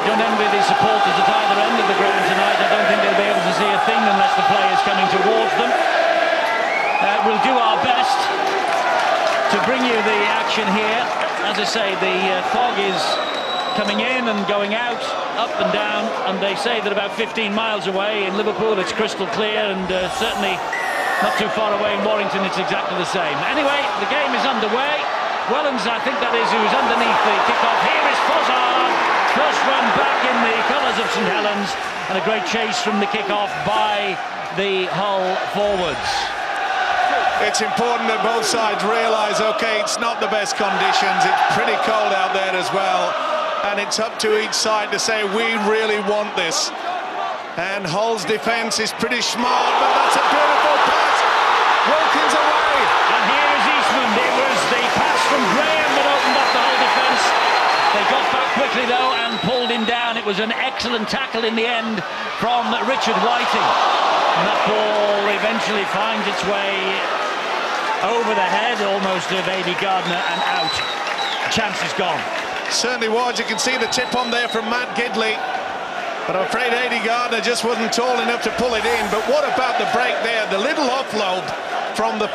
don't envy the supporters at either end of the ground tonight. I don't think they'll be able to see a thing unless the play is coming towards them. We'll do our best to bring you the action here. As I say, the fog is coming in and going out, up and down, and they say that about 15 miles away in Liverpool it's crystal clear, and certainly not too far away in Warrington it's exactly the same. Anyway, the game is underway. Wellens, I think that is, who's underneath the kick-off. Here is Fossard, first run back in the colours of St. Helens, and a great chase from the kick-off by the Hull forwards. It's important that both sides realise, OK, it's not the best conditions, it's pretty cold out there as well, and it's up to each side to say, we really want this. And Hull's defence is pretty smart, but that's a beautiful pass. Wilkins away. And here is Eastman. It was the pass from Graham that opened up the Hull defence. They got back quickly, though, and pulled him down. It was an excellent tackle in the end from Richard Whiting. And that ball eventually finds its way over the head almost of A.D. Gardner and out. Chance is gone. Certainly was. You can see the tip on there from Matt Gidley, but I'm afraid A.D. Gardner just wasn't tall enough to pull it in. But what about the break there? The little offload from the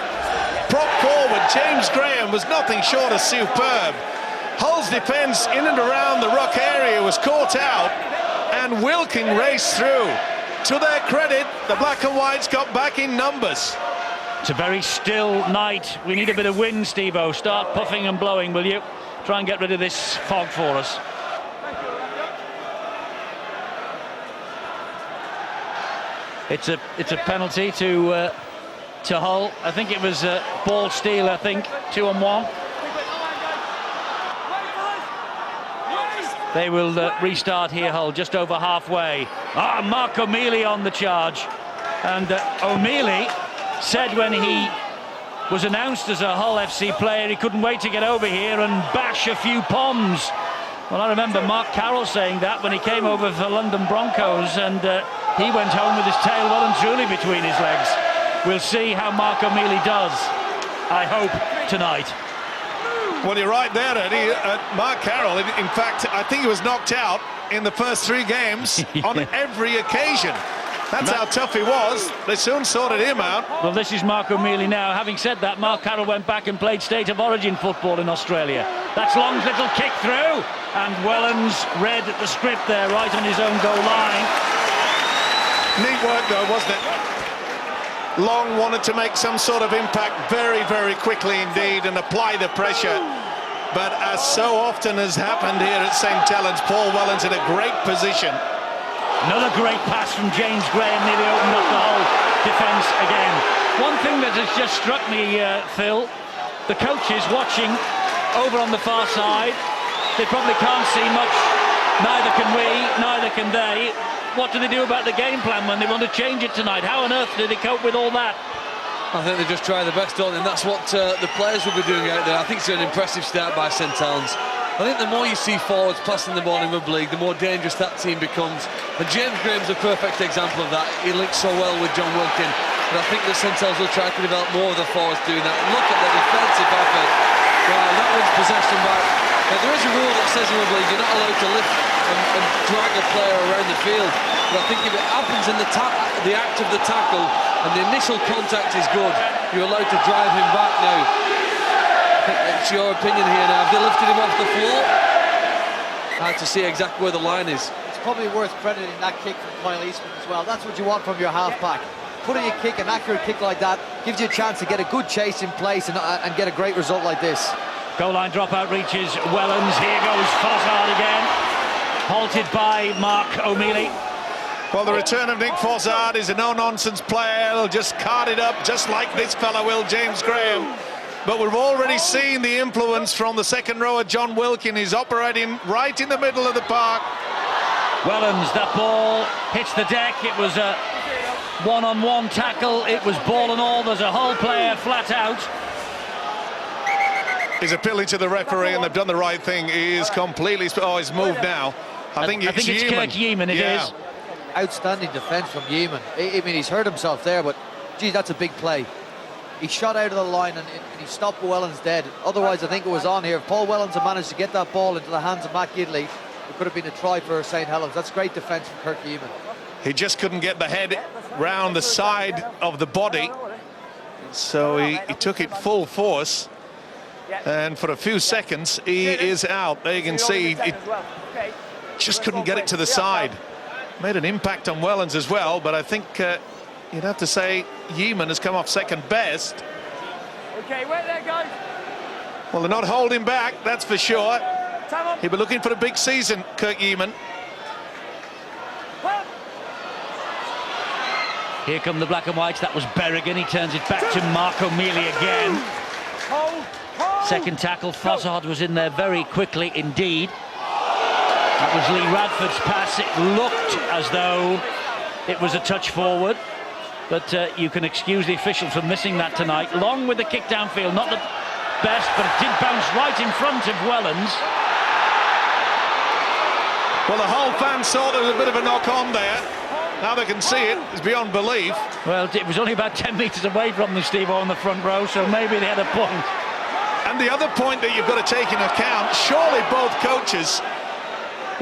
prop forward, James Graham, was nothing short of superb. Hull's defence in and around the ruck area was caught out, and Wilking raced through. To their credit, the black and whites got back in numbers. It's a very still night. We need a bit of wind, Steve-O. Start puffing and blowing, will you? Try and get rid of this fog for us. It's a penalty to Hull. I think it was ball steal, I think, 2-on-1. They will restart here, Hull, just over halfway. Mark O'Mealy on the charge. And O'Mealy said when he was announced as a Hull FC player he couldn't wait to get over here and bash a few Poms. Well, I remember Mark Carroll saying that when he came over for London Broncos, and he went home with his tail well and truly between his legs. We'll see how Mark O'Mealy does, I hope, tonight. Well, you're right there, Eddie. Mark Carroll, in fact, I think he was knocked out in the first 3 games on every occasion. That's how tough he was. They soon sorted him out. Well, this is Mark O'Mealy now. Having said that, Mark Carroll went back and played State of Origin football in Australia. That's Long's little kick through, and Wellens read the script there right on his own goal line. Neat work, though, wasn't it? Long wanted to make some sort of impact very, very quickly indeed and apply the pressure. But as so often has happened here at St. Helens, Paul Wellens in a great position. Another great pass from James Graham, nearly opened up the whole defence again. One thing that has just struck me, Phil, the coaches watching over on the far side, they probably can't see much. Neither can we, neither can they. What do they do about the game plan when they want to change it tonight? How on earth do they cope with all that? I think they just try their best, don't they? And that's what the players will be doing out there. I think it's an impressive start by St. Helens. I think the more you see forwards passing the ball in rugby league, the more dangerous that team becomes. And James Graham's a perfect example of that. He links so well with John Wilkin. But I think the St. Helens will try to develop more of the forwards doing that. And look at the defensive effort. Wow, that wins possession back. Now, there is a rule that says in rugby league you're not allowed to lift and drag a player around the field. But I think if it happens in the act of the tackle and the initial contact is good, you're allowed to drive him back now. I think it's your opinion here now. Have they lifted him off the floor? Hard to see exactly where the line is. It's probably worth crediting that kick from Kyle Eastman as well. That's what you want from your half-back. Putting a kick, an accurate kick like that, gives you a chance to get a good chase in place and get a great result like this. Goal line dropout reaches Wellens. Here goes Fossard again. Halted by Mark O'Mealy. Well, the return of Nick Fossard is a no-nonsense player. He'll just card it up just like this fella will, James Graham. But we've already seen the influence from the second rower, John Wilkin. He's operating right in the middle of the park. Wellens, that ball hits the deck. It was a one-on-one tackle. It was ball and all. There's a Hull player flat out. He's appealing to the referee, and they've done the right thing. He is completely... Oh, he's moved now. I think it's Kirk Yeaman, it is. Outstanding defence from Yeaman. I mean, he's hurt himself there, but, geez, that's a big play. He shot out of the line and he stopped Wellens dead. Otherwise, I think it was on here. If Paul Wellens had managed to get that ball into the hands of Matt Gidley, It could have been a try for St. Helens. That's great defence from Kirk Eamon. He just couldn't get the head round the side of the body, so he took it full force, and for a few seconds he is out. There you can see it just couldn't get it to the side. Made an impact on Wellens as well, but I think you'd have to say Yeaman has come off second best. Okay, wait there, guys. Well, they're not holding back, that's for sure. He'll be looking for a big season, Kirk Yeaman. Here come the black and whites. That was Berrigan. He turns it back to Marco Mealy again. Second tackle. Fossard was in there very quickly indeed. That was Lee Radford's pass. It looked as though it was a touch forward, but you can excuse the official for missing that tonight. Long with the kick downfield, not the best, but it did bounce right in front of Wellens. Well, the whole fans thought there was a bit of a knock on there. Now they can see it. It's beyond belief. Well, it was only about 10 metres away from the Steve-O in the front row, so maybe they had a point. And the other point that you've got to take into account, surely both coaches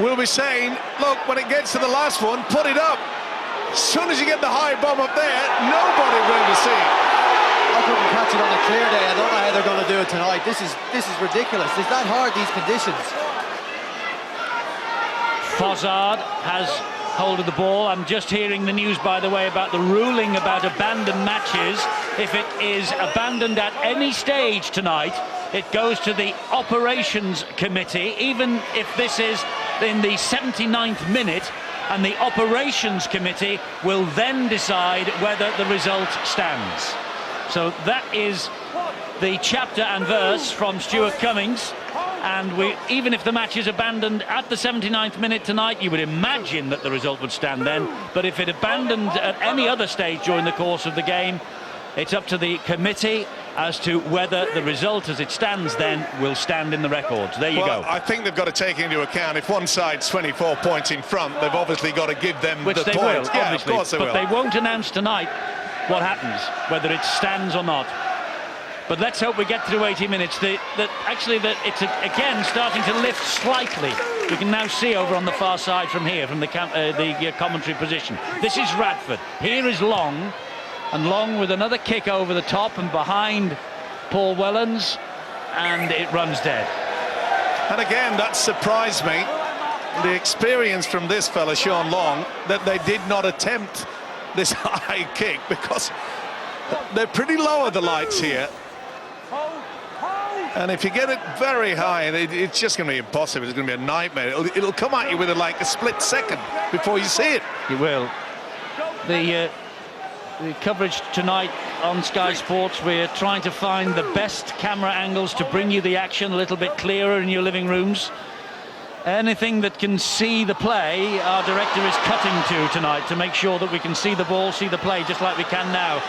will be saying, look, when it gets to the last one, put it up. As soon as you get the high bomb up there, nobody will be see it. I couldn't catch it on a clear day. I don't know how they're going to do it tonight. This is ridiculous. It's that hard, these conditions. Fossard has hold of the ball. I'm just hearing the news, by the way, about the ruling about abandoned matches. If it is abandoned at any stage tonight, it goes to the operations committee, even if this is in the 79th minute, and the operations committee will then decide whether the result stands. So that is the chapter and verse from Stuart Cummings. And even if the match is abandoned at the 79th minute tonight, you would imagine that the result would stand then. But if it abandoned at any other stage during the course of the game, it's up to the committee as to whether the result as it stands then will stand in the records. There you go. I think they've got to take into account if one side's 24 points in front, they've obviously got to give them Which the they points. will, Yeah, obviously. of course they will. But they won't announce tonight what happens, whether it stands or not. But let's hope we get through 80 minutes. It's again starting to lift slightly. You can now see over on the far side from here, from the commentary position. This is Radford. Here is Long, and Long with another kick over the top and behind Paul Wellens, and it runs dead. And again, that surprised me. The experience from this fella, Sean Long, that they did not attempt this high kick, because they're pretty low at the lights here. And if you get it very high, it's just going to be impossible. It's going to be a nightmare. It'll come at you with like a split second before you see it. You will. The coverage tonight on Sky Sports, we're trying to find the best camera angles to bring you the action a little bit clearer in your living rooms. Anything that can see the play, our director is cutting to tonight to make sure that we can see the ball, see the play, just like we can now.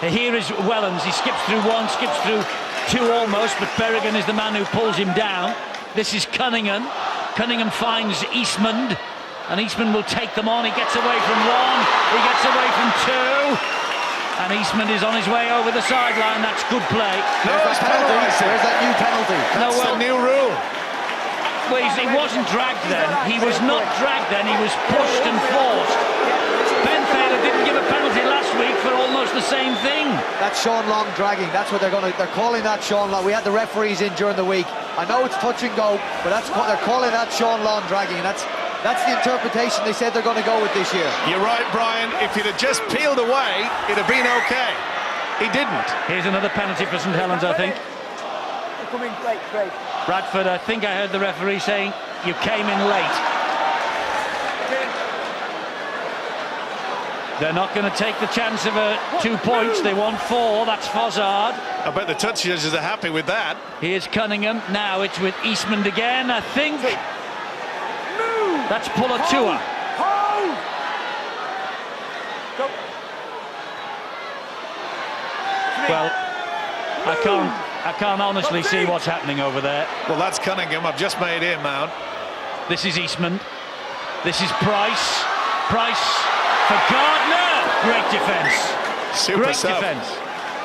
Here is Wellens. He skips through one, skips through two almost, but Berrigan is the man who pulls him down. This is Cunningham. Cunningham finds Eastman, and Eastman will take them on. He gets away from one, he gets away from two, and Eastman is on his way over the sideline. That's good play. There's that penalty. There's that new penalty. That's the new rule. Well, he wasn't dragged then. He was not dragged then. He was pushed and forced. Ben Thaler didn't give a penalty last week for almost the same thing. That's Sean Long dragging. That's what they're calling that Sean Long. We had the referees in during the week. I know it's touch and go, but they're calling that Sean Long dragging, and that's the interpretation they said they're going to go with this year. You're right, Brian. If he'd have just peeled away, it'd have been okay. He didn't. Here's another penalty for St. Helens, I think. Coming late, Craig. Bradford, I think I heard the referee saying you came in late. They're not going to take the chance of 2 points. They want 4. That's Fossard. I bet the touch judges are happy with that. Here's Cunningham. Now it's with Eastman again, I think. That's Pulatua. Well, I can't honestly see what's happening over there. Well, that's Cunningham. I've just made him out. This is Eastman. This is Price. Price for Gardner. Great defence. Super Great stuff. defence.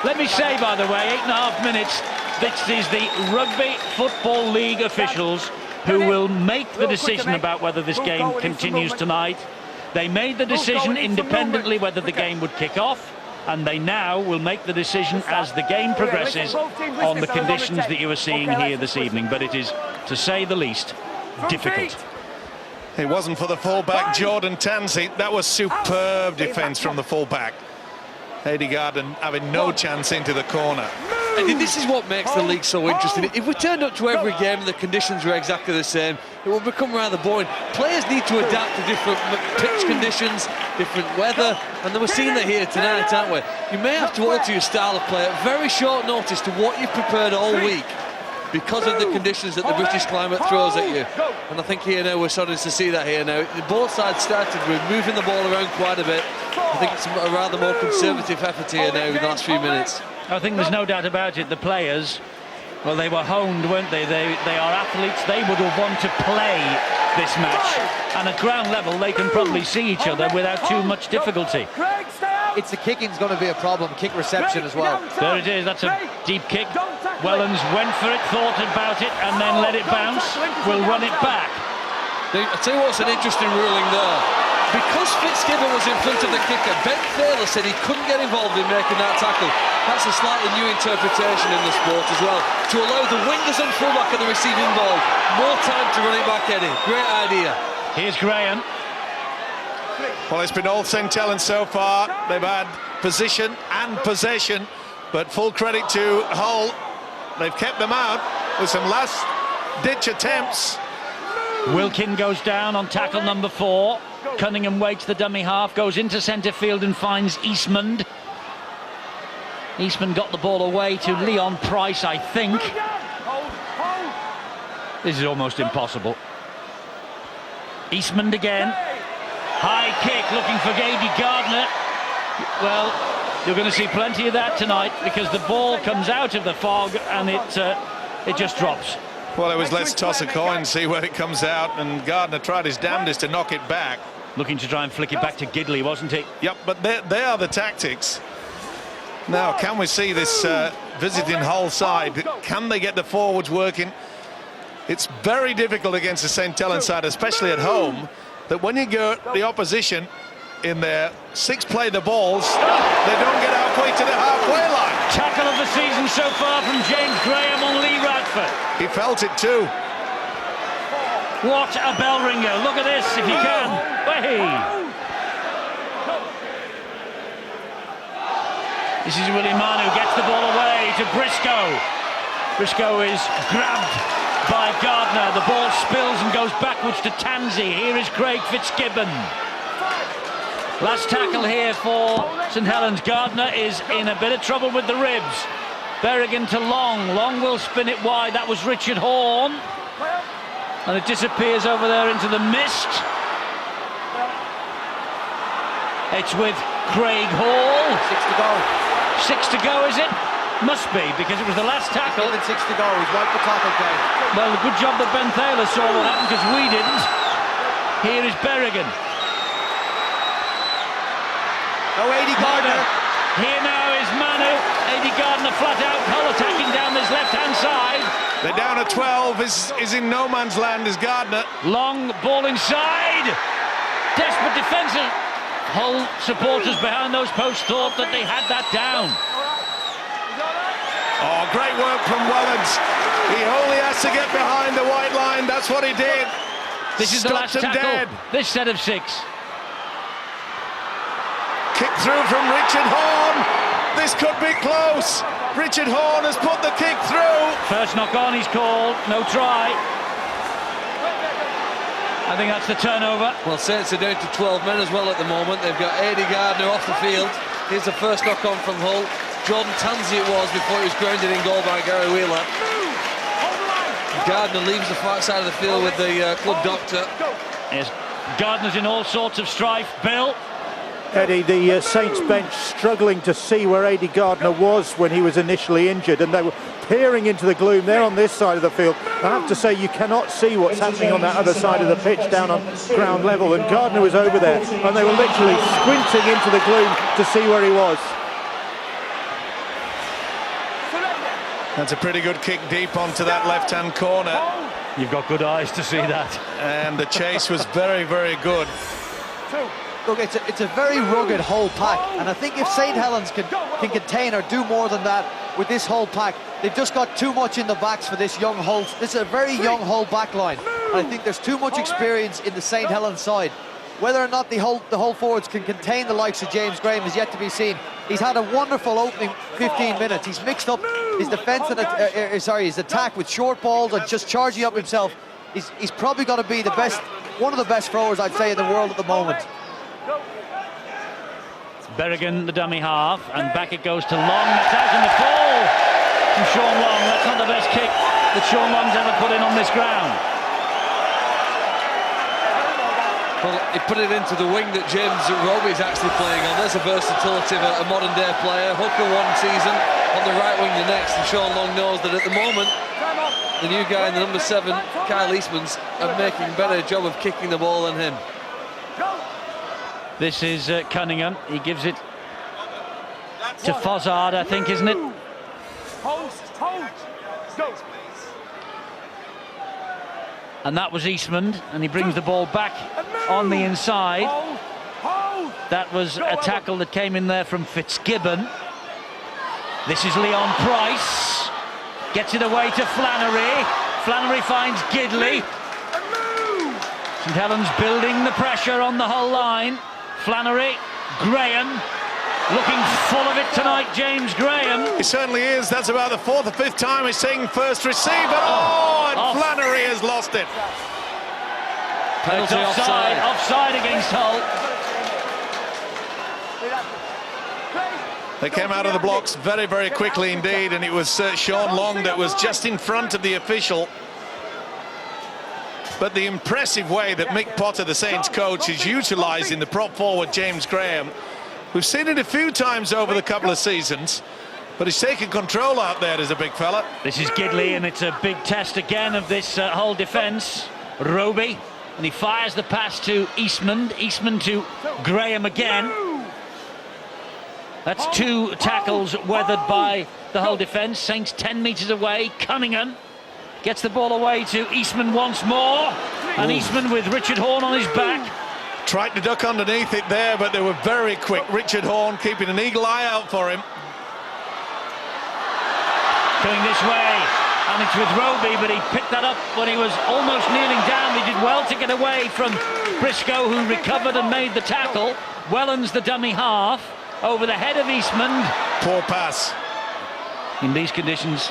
Let me say, by the way, 8.5 minutes. This is the Rugby Football League officials who will make the decision about whether this game continues tonight. They made the decision independently whether the game would kick off, and they now will make the decision as the game progresses on the conditions that you are seeing here this evening. But it is, to say the least, difficult. It wasn't for the fullback, Jordan Tansey. That was superb defence from the fullback. Eddie Garden having no chance into the corner. And this is what makes the league so interesting. If we turned up to every game and the conditions were exactly the same, it would become rather boring. Players need to adapt to different pitch conditions, different weather, and we're seeing that here tonight, aren't we? You may have to alter your style of play at very short notice to what you've prepared all week because of the conditions that the British climate throws at you. And I think here now we're starting to see that here now. Both sides started with moving the ball around quite a bit. I think it's a rather more conservative effort here now in the last few minutes. I think there's no doubt about it. The players, well, they were honed, weren't they? They are athletes. They would have wanted to play this match. And at ground level, they can probably see each other without too much difficulty. It's the kicking's going to be a problem, kick reception as well. There it is, that's a deep kick. Wellens went for it, thought about it, and then let it bounce. Will run it back. I'll tell you what's an interesting ruling there. Because Fitzgibbon was in front of the kicker, Ben Thaler said he couldn't get involved in making that tackle. That's a slightly new interpretation in the sport as well. To allow the wingers and fullback of the receiving ball more time to run it back, Eddie. Great idea. Here's Graham. Well, it's been all St. Helens so far. They've had position and possession, but full credit to Hull. They've kept them out with some last-ditch attempts. Wilkin goes down on tackle number 4. Cunningham waits the dummy half, goes into centre field and finds Eastman. Eastman got the ball away to Leon Price, I think. This is almost impossible. Eastman again. High kick, looking for Eddie Gardner. Well, you're going to see plenty of that tonight because the ball comes out of the fog and it just drops. Well, it was let's toss a coin, see where it comes out, and Gardner tried his damnedest to knock it back. Looking to try and flick it back to Gidley, wasn't he? Yep, but they are the tactics. Now, can we see this visiting Hull side? Can they get the forwards working? It's very difficult against the St. Helens side, especially at home, that when you get the opposition in there, 6 play the balls, they don't get halfway to the halfway line. Tackle of the season so far from James Graham on Lee Radford. He felt it too. What a bell ringer. Look at this, if you can. Hey. This is Willie Manu, gets the ball away to Briscoe. Briscoe is grabbed by Gardner. The ball spills and goes backwards to Tansey. Here is Craig Fitzgibbon. Last tackle here for St. Helens. Gardner is in a bit of trouble with the ribs. Berrigan to Long. Long will spin it wide. That was Richard Horn. And it disappears over there into the mist. It's with Craig Hall. 6 to go. 6 to go, is it? Must be, because it was the last tackle. Even 6 to go. He's wiped the tackle game. Well, good job that Ben Thaler saw what happened, because we didn't. Here is Berrigan. No, Eddie Gardner. Here now is Manu. Eddie Gardner flat out. Hull attacking down this left-hand side. They're down at 12. Is in no man's land is Gardner. Long ball inside. Desperate defence. Hull supporters behind those posts thought that they had that down. Oh, great work from Wellens. He only has to get behind the white line. That's what he did. This is the last tackle. Dead. This set of 6. Kick through from Richard Horn. This could be close. Richard Horn has put the kick through. First knock on, he's called. No try. I think that's the turnover. Well, Saints are down to 12 men as well at the moment. They've got Eddie Gardner off the field. Here's the first knock on from Hull. Jordan Tansey it was before he was grounded in goal by Gary Wheeler. Gardner leaves the far side of the field with the club doctor. Yes, Gardner's in all sorts of strife. Bill. Eddie, the Saints bench struggling to see where Eddie Gardner was when he was initially injured, and they were peering into the gloom. They're on this side of the field. I have to say, you cannot see what's happening on that other side of the pitch down on ground level, and Gardner was over there, and they were literally squinting into the gloom to see where he was. That's a pretty good kick deep onto that left-hand corner. You've got good eyes to see that. And the chase was very, very good. Look, it's a very rugged whole pack, and I think if St. Helens can contain or do more than that with this whole pack, they've just got too much in the backs for this young whole. This is a very young whole back line, and I think there's too much experience in the St. Helens side. Whether or not the whole forwards can contain the likes of James Graham is yet to be seen. He's had a wonderful opening 15 minutes. He's mixed up his defence and his attack with short balls and just charging up himself. He's probably going to be the best, one of the best throwers, I'd say, in the world at the moment. Berrigan, the dummy half, and back it goes to Long. That's out in the fall from Sean Long. That's not the best kick that Sean Long's ever put in on this ground. Well, he put it into the wing that James Roby's actually playing on. There's a versatility of a modern-day player. Hooker one season, on the right wing the next, and Sean Long knows that at the moment, the new guy in the number 7, Kyle Eastman's, are making a better job of kicking the ball than him. This is Cunningham. He gives it to Fozzard, I think, isn't it? And that was Eastman, and he brings the ball back on the inside. That was a tackle that came in there from Fitzgibbon. This is Leon Price. Gets it away to Flannery. Flannery finds Gidley. St. Helens building the pressure on the whole line. Flannery, Graham, looking full of it tonight, James Graham. He certainly is. That's about the 4th or 5th time he's seeing first receiver. And Flannery has lost it. Penalty offside. Offside against Hull. They came out of the blocks very, very quickly indeed, and it was Sean Long that was just in front of the official. But the impressive way that Mick Potter, the Saints coach, is utilising the prop forward James Graham. We've seen it a few times over the couple of seasons, but he's taken control out there as a big fella. This is Gidley, and it's a big test again of this whole defence. Roby, and he fires the pass to Eastman. Eastman to Graham again. That's 2 tackles weathered by the whole defence. Saints 10 metres away. Cunningham gets the ball away to Eastman once more, and Eastman with Richard Horne on his back. Tried to duck underneath it there, but they were very quick. Richard Horne keeping an eagle eye out for him. Going this way, and it's with Roby, but he picked that up when he was almost kneeling down. He did well to get away from Briscoe, who recovered and made the tackle. Wellens, the dummy half, over the head of Eastman. Poor pass. In these conditions,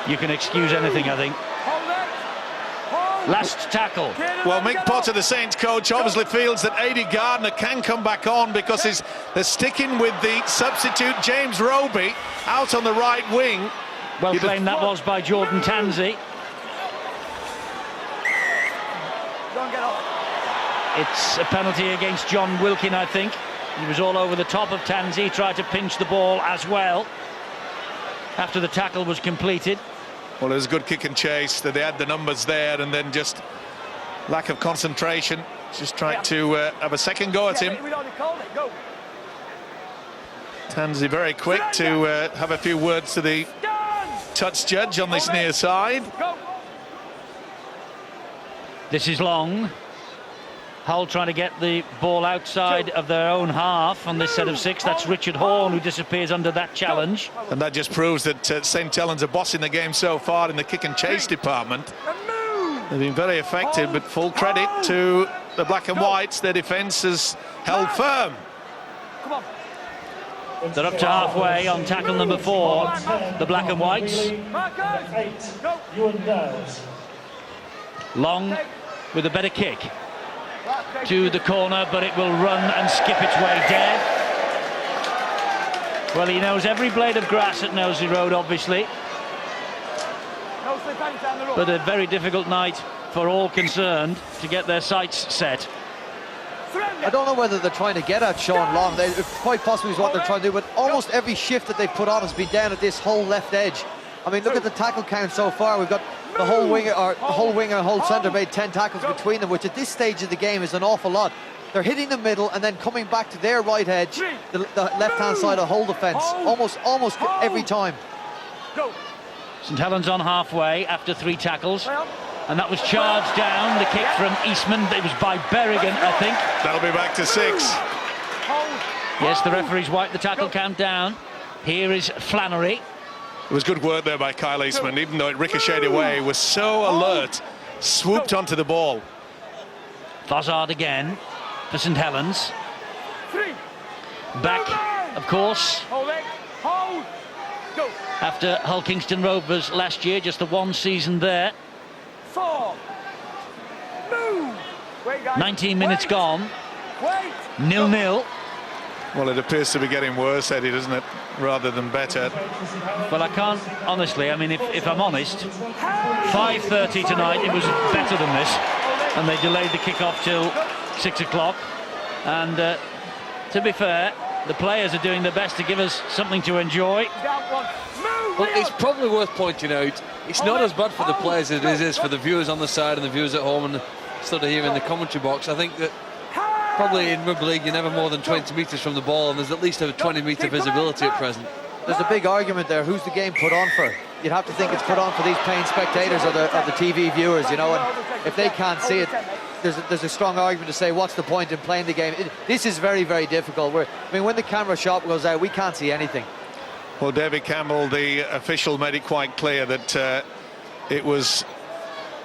you can excuse anything, I think. Last tackle. Well, Mick Potter, the Saints coach, obviously feels that Adi Gardner can come back on because they're sticking with the substitute James Roby out on the right wing. Well claimed that was by Jordan Tansey. It's a penalty against John Wilkin, I think. He was all over the top of Tansey, tried to pinch the ball as well after the tackle was completed. Well, it was a good kick and chase. That they had the numbers there, and then just lack of concentration. Just tried to have a second go at him. Tansey very quick to have a few words to the touch judge on this near side. This is Long. Hull trying to get the ball outside of their own half on this set of 6. That's Richard Horne who disappears under that challenge. And that just proves that St. Helens are bossing the game so far in the kick and chase department. They've been very effective, but full credit to the black and whites. Their defence has held firm. They're up to halfway on tackle number 4, the black and whites. Long with a better kick to the corner, but it will run and skip its way dead. Well, he knows every blade of grass at Knowsley Road, obviously. But a very difficult night for all concerned to get their sights set. I don't know whether they're trying to get at Sean Long. Quite possibly is what they're trying to do, but almost every shift that they've put on has been down at this whole left edge. I mean, look at the tackle count so far. We've got the whole winger, or the whole winger and whole centre made 10 tackles between them, which at this stage of the game is an awful lot. They're hitting the middle and then coming back to their right edge, the left-hand side of the whole defence, almost every time. St. Helens on halfway after 3 tackles. And that was charged down, the kick from Eastman. It was by Berrigan, I think. That'll be back to 6. Yes, the referee's wiped the tackle count down. Here is Flannery. It was good work there by Kyle Eastman, even though it ricocheted away. He was so alert, swooped onto the ball. Vazard again for St. Helens. Back, of course, after Hull Kingston Rovers last year, just the one season there. 19 minutes gone. 0-0. Well, it appears to be getting worse, Eddie, doesn't it, rather than better. Well, I can't, honestly, I mean, if I'm honest, 5:30 tonight, it was better than this. And they delayed the kick-off till 6 o'clock. And to be fair, the players are doing their best to give us something to enjoy. Well, it's probably worth pointing out, it's not as bad for the players as it is for the viewers on the side and the viewers at home and sort of here in the commentary box. I think that probably in rugby league you're never more than 20 metres from the ball, and there's at least a 20-metre visibility at present. There's a big argument there. Who's the game put on for? You'd have to think it's put on for these paying spectators or the TV viewers, you know, and if they can't see it, there's a strong argument to say, what's the point in playing the game? This is very, very difficult. I mean, when the camera shot goes out, we can't see anything. Well, David Campbell, the official, made it quite clear that it was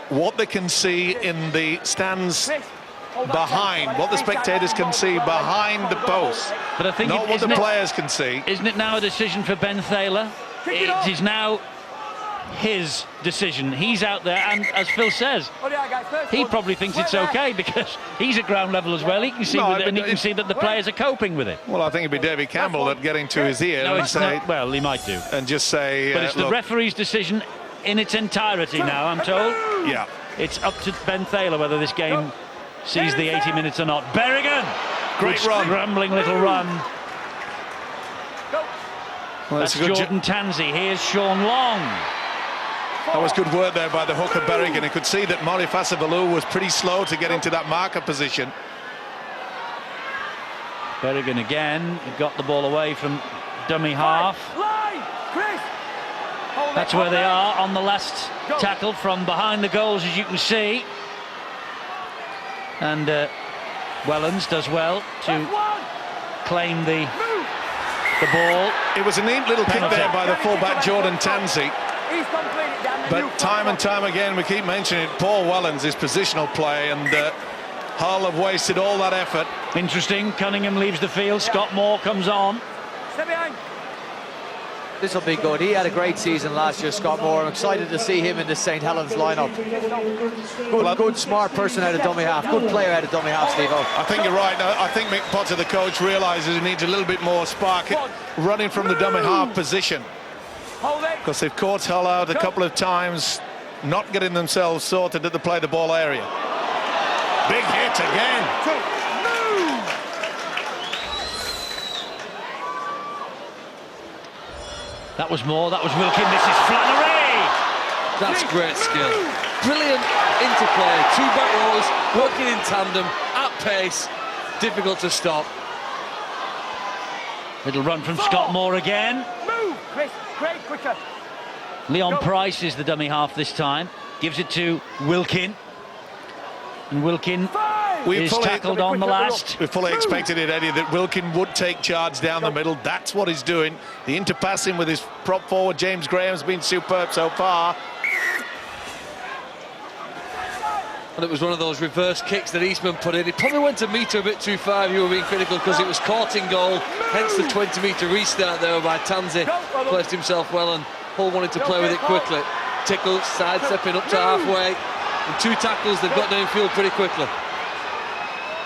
what they can see in the stands behind, what the spectators can see behind the post, But I think not what the players can see. Isn't it now a decision for Ben Thaler? It is now his decision. He's out there, and as Phil says, he probably thinks it's okay because he's at ground level as well. He can see, and he can see that the players are coping with it. Well, I think it'd be David Campbell that get into his ear and say, well, he might do, and just say, but it's the referee's decision in its entirety now, I'm told. Yeah, it's up to Ben Thaler whether this game sees the 80 minutes or not. Berrigan, great run, scrambling little run. Well, that's Jordan Tansey. Here's Sean Long. That was good work there by the hooker Berrigan. You could see that Mori Fasabaloo was pretty slow to get into that marker position. Berrigan again, he got the ball away from dummy half. That's where they are on the last tackle from behind the goals, as you can see. And Wellens does well to claim the ball. It was a neat little kick there by the fullback Jordan Tansey. But time and time again, we keep mentioning it, Paul Wellens, his positional play, and Hull have wasted all that effort. Interesting, Cunningham leaves the field, Scott Moore comes on. This will be good. He had a great season last year, Scott Moore. I'm excited to see him in the St. Helens lineup. Good, smart person out of dummy half. Good player out of dummy half, Steve-O. I think you're right. I think Mick Potter, the coach, realises he needs a little bit more spark running from the dummy half position. Because they've caught Hull out a couple of times, not getting themselves sorted at the play the ball area. Big hit again. That was Moore, that was Wilkin, this is Flannery! That's great skill. Brilliant interplay, two back rows, working in tandem, at pace, difficult to stop. Little run from Scott Moore again. Move, Chris, Craig, quicker. Leon Price is the dummy half this time. Gives it to Wilkin. And Wilkin is tackled on the last. We fully expected it, Eddie, that Wilkin would take charge down the middle. That's what he's doing. The interpassing with his prop forward, James Graham's been superb so far. And it was one of those reverse kicks that Eastman put in. It probably went a metre a bit too far, if you were being critical, because it was caught in goal. Hence the 20-metre restart there by Tansey. Placed himself well, and Hull wanted to play with it quickly. Tickles, sidestepping up to halfway. And two tackles, they've got downfield pretty quickly.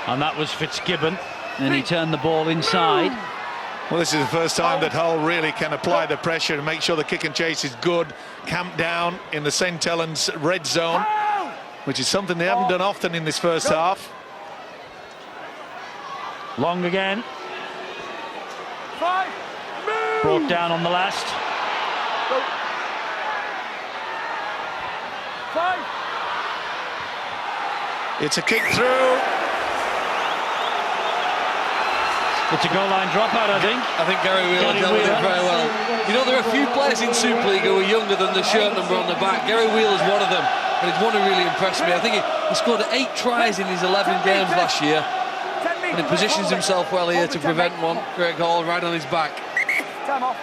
And that was Fitzgibbon, and he turned the ball inside. Well, this is the first time that Hull really can apply the pressure and make sure the kick and chase is good. Camp down in the St. Helens red zone, which is something they haven't done often in this first half. Long again. Brought down on the last. It's a kick through. It's a goal line dropout, I think. I think Gary Wheeler dealt with it very well. You know, there are a few players in Super League who are younger than the shirt number on the back. Gary Wheeler's one of them. and it's one who really impressed me. I think he scored 8 tries in his 11 games last year, and he positions himself well here to prevent one. Craig Hall right on his back. Time off.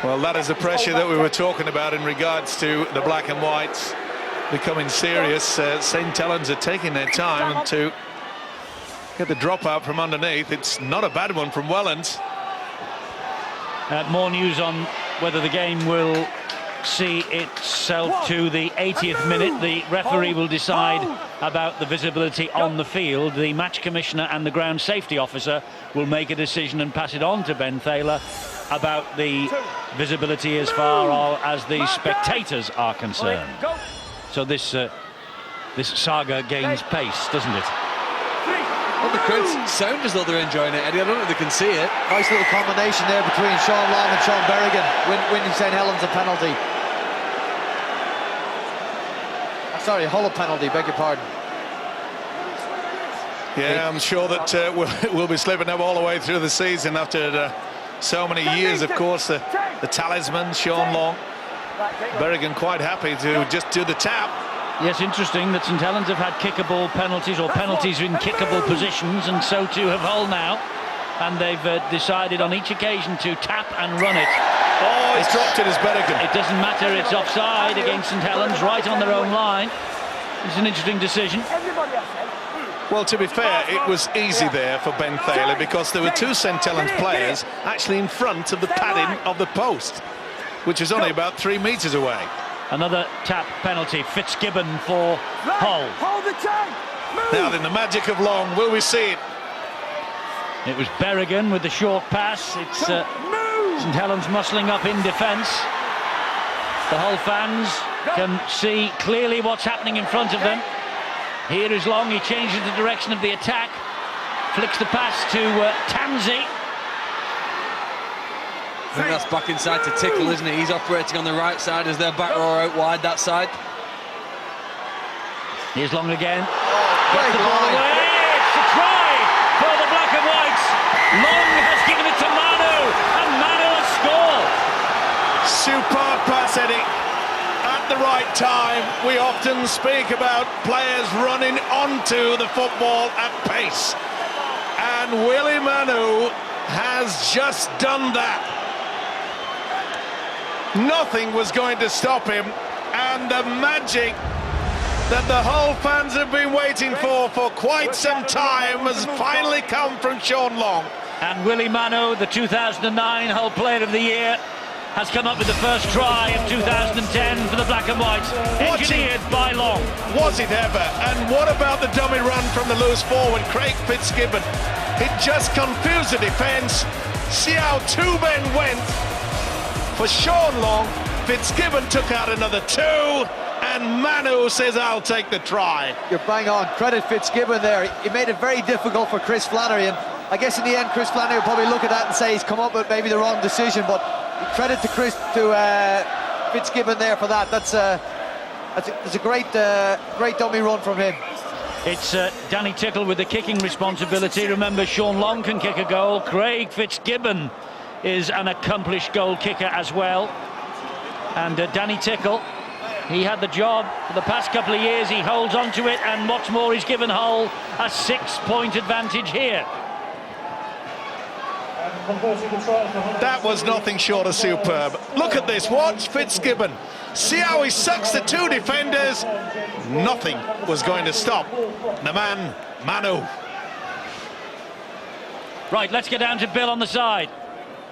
Well, that is the pressure that we were talking about in regards to the black and whites becoming serious. St. Helens are taking their time to get the drop out from underneath. It's not a bad one from Welland. More news on whether the game will see itself to the 80th minute. The referee will decide about the visibility on the field. The match commissioner and the ground safety officer will make a decision and pass it on to Ben Thaler about the visibility as far as the spectators are concerned. So this saga gains pace, doesn't it? Well, the crowds sound as though they're enjoying it, Eddie. I don't know if they can see it. Nice little combination there between Sean Long and Sean Berrigan, winning St. Helens a penalty. Sorry, Hull a penalty, beg your pardon. Yeah, I'm sure that we'll be slipping up all the way through the season after so many years. Of course, the talisman, Sean Long. Berrigan quite happy to just do the tap. Yes, interesting that St. Helens have had kickable penalties, or penalties in kickable positions, and so too have Hull now. And they've decided on each occasion to tap and run it. Oh, he's dropped it as Berrigan. It doesn't matter, it's offside against St. Helens, right on their own line. It's an interesting decision. Everybody else said. Well, to be fair, it was easy there for Ben Thaler because there were 2 St. Helens players actually in front of the padding of the post, which is only about 3 metres away. Another tap penalty, Fitzgibbon for Hull. Hold the time. Move. Now then, the magic of Long, will we see it? It was Berrigan with the short pass. It's St. Helens muscling up in defence. The Hull fans can see clearly what's happening in front of them. Here is Long, he changes the direction of the attack, flicks the pass to Tansey. I think that's back inside to Tickle, isn't it? He's operating on the right side as their back row out wide, that side. Here's Long again. Great Gets the ball line. away. It's a try for the black and whites. Long has given it to Manu, and Manu has scored. Superb pass, Eddie. At the right time. We often speak about players running onto the football at pace. And Willie Manu has just done that. Nothing was going to stop him, and the magic that the Hull fans have been waiting for quite some time has finally come from Sean Long. And Willie Manu, the 2009 Hull Player of the Year, has come up with the first try of 2010 for the black and whites, engineered by Long. Was it ever? And what about the dummy run from the loose forward, Craig Fitzgibbon? It just confused the defence. See how 2 men went for Sean Long. Fitzgibbon took out another 2, and Manu says, I'll take the try. You're bang on. Credit Fitzgibbon there. He made it very difficult for Chris Flannery, and I guess in the end Chris Flannery will probably look at that and say he's come up with maybe the wrong decision, but credit to Fitzgibbon there for that. That's a great dummy run from him. It's Danny Tickle with the kicking responsibility. Remember, Sean Long can kick a goal. Craig Fitzgibbon is an accomplished goal kicker as well. And Danny Tickle, he had the job for the past couple of years. He holds on to it, and what's more, he's given Hull a 6-point advantage here. That was nothing short of superb. Look at this, watch Fitzgibbon. See how he sucks the 2 defenders. Nothing was going to stop the man, Manu. Right, let's get down to Bill on the side.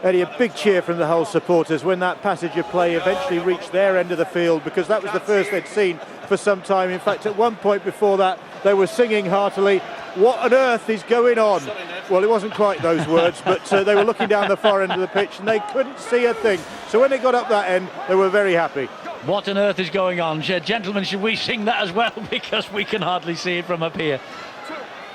Eddie, a big cheer from the Hull supporters when that passage of play eventually reached their end of the field, because that was the first they'd seen for some time. In fact, at one point before that, they were singing heartily, "What on earth is going on?" Well, it wasn't quite those words, but they were looking down the far end of the pitch and they couldn't see a thing. So when they got up that end, they were very happy. What on earth is going on? Gentlemen, should we sing that as well? Because we can hardly see it from up here.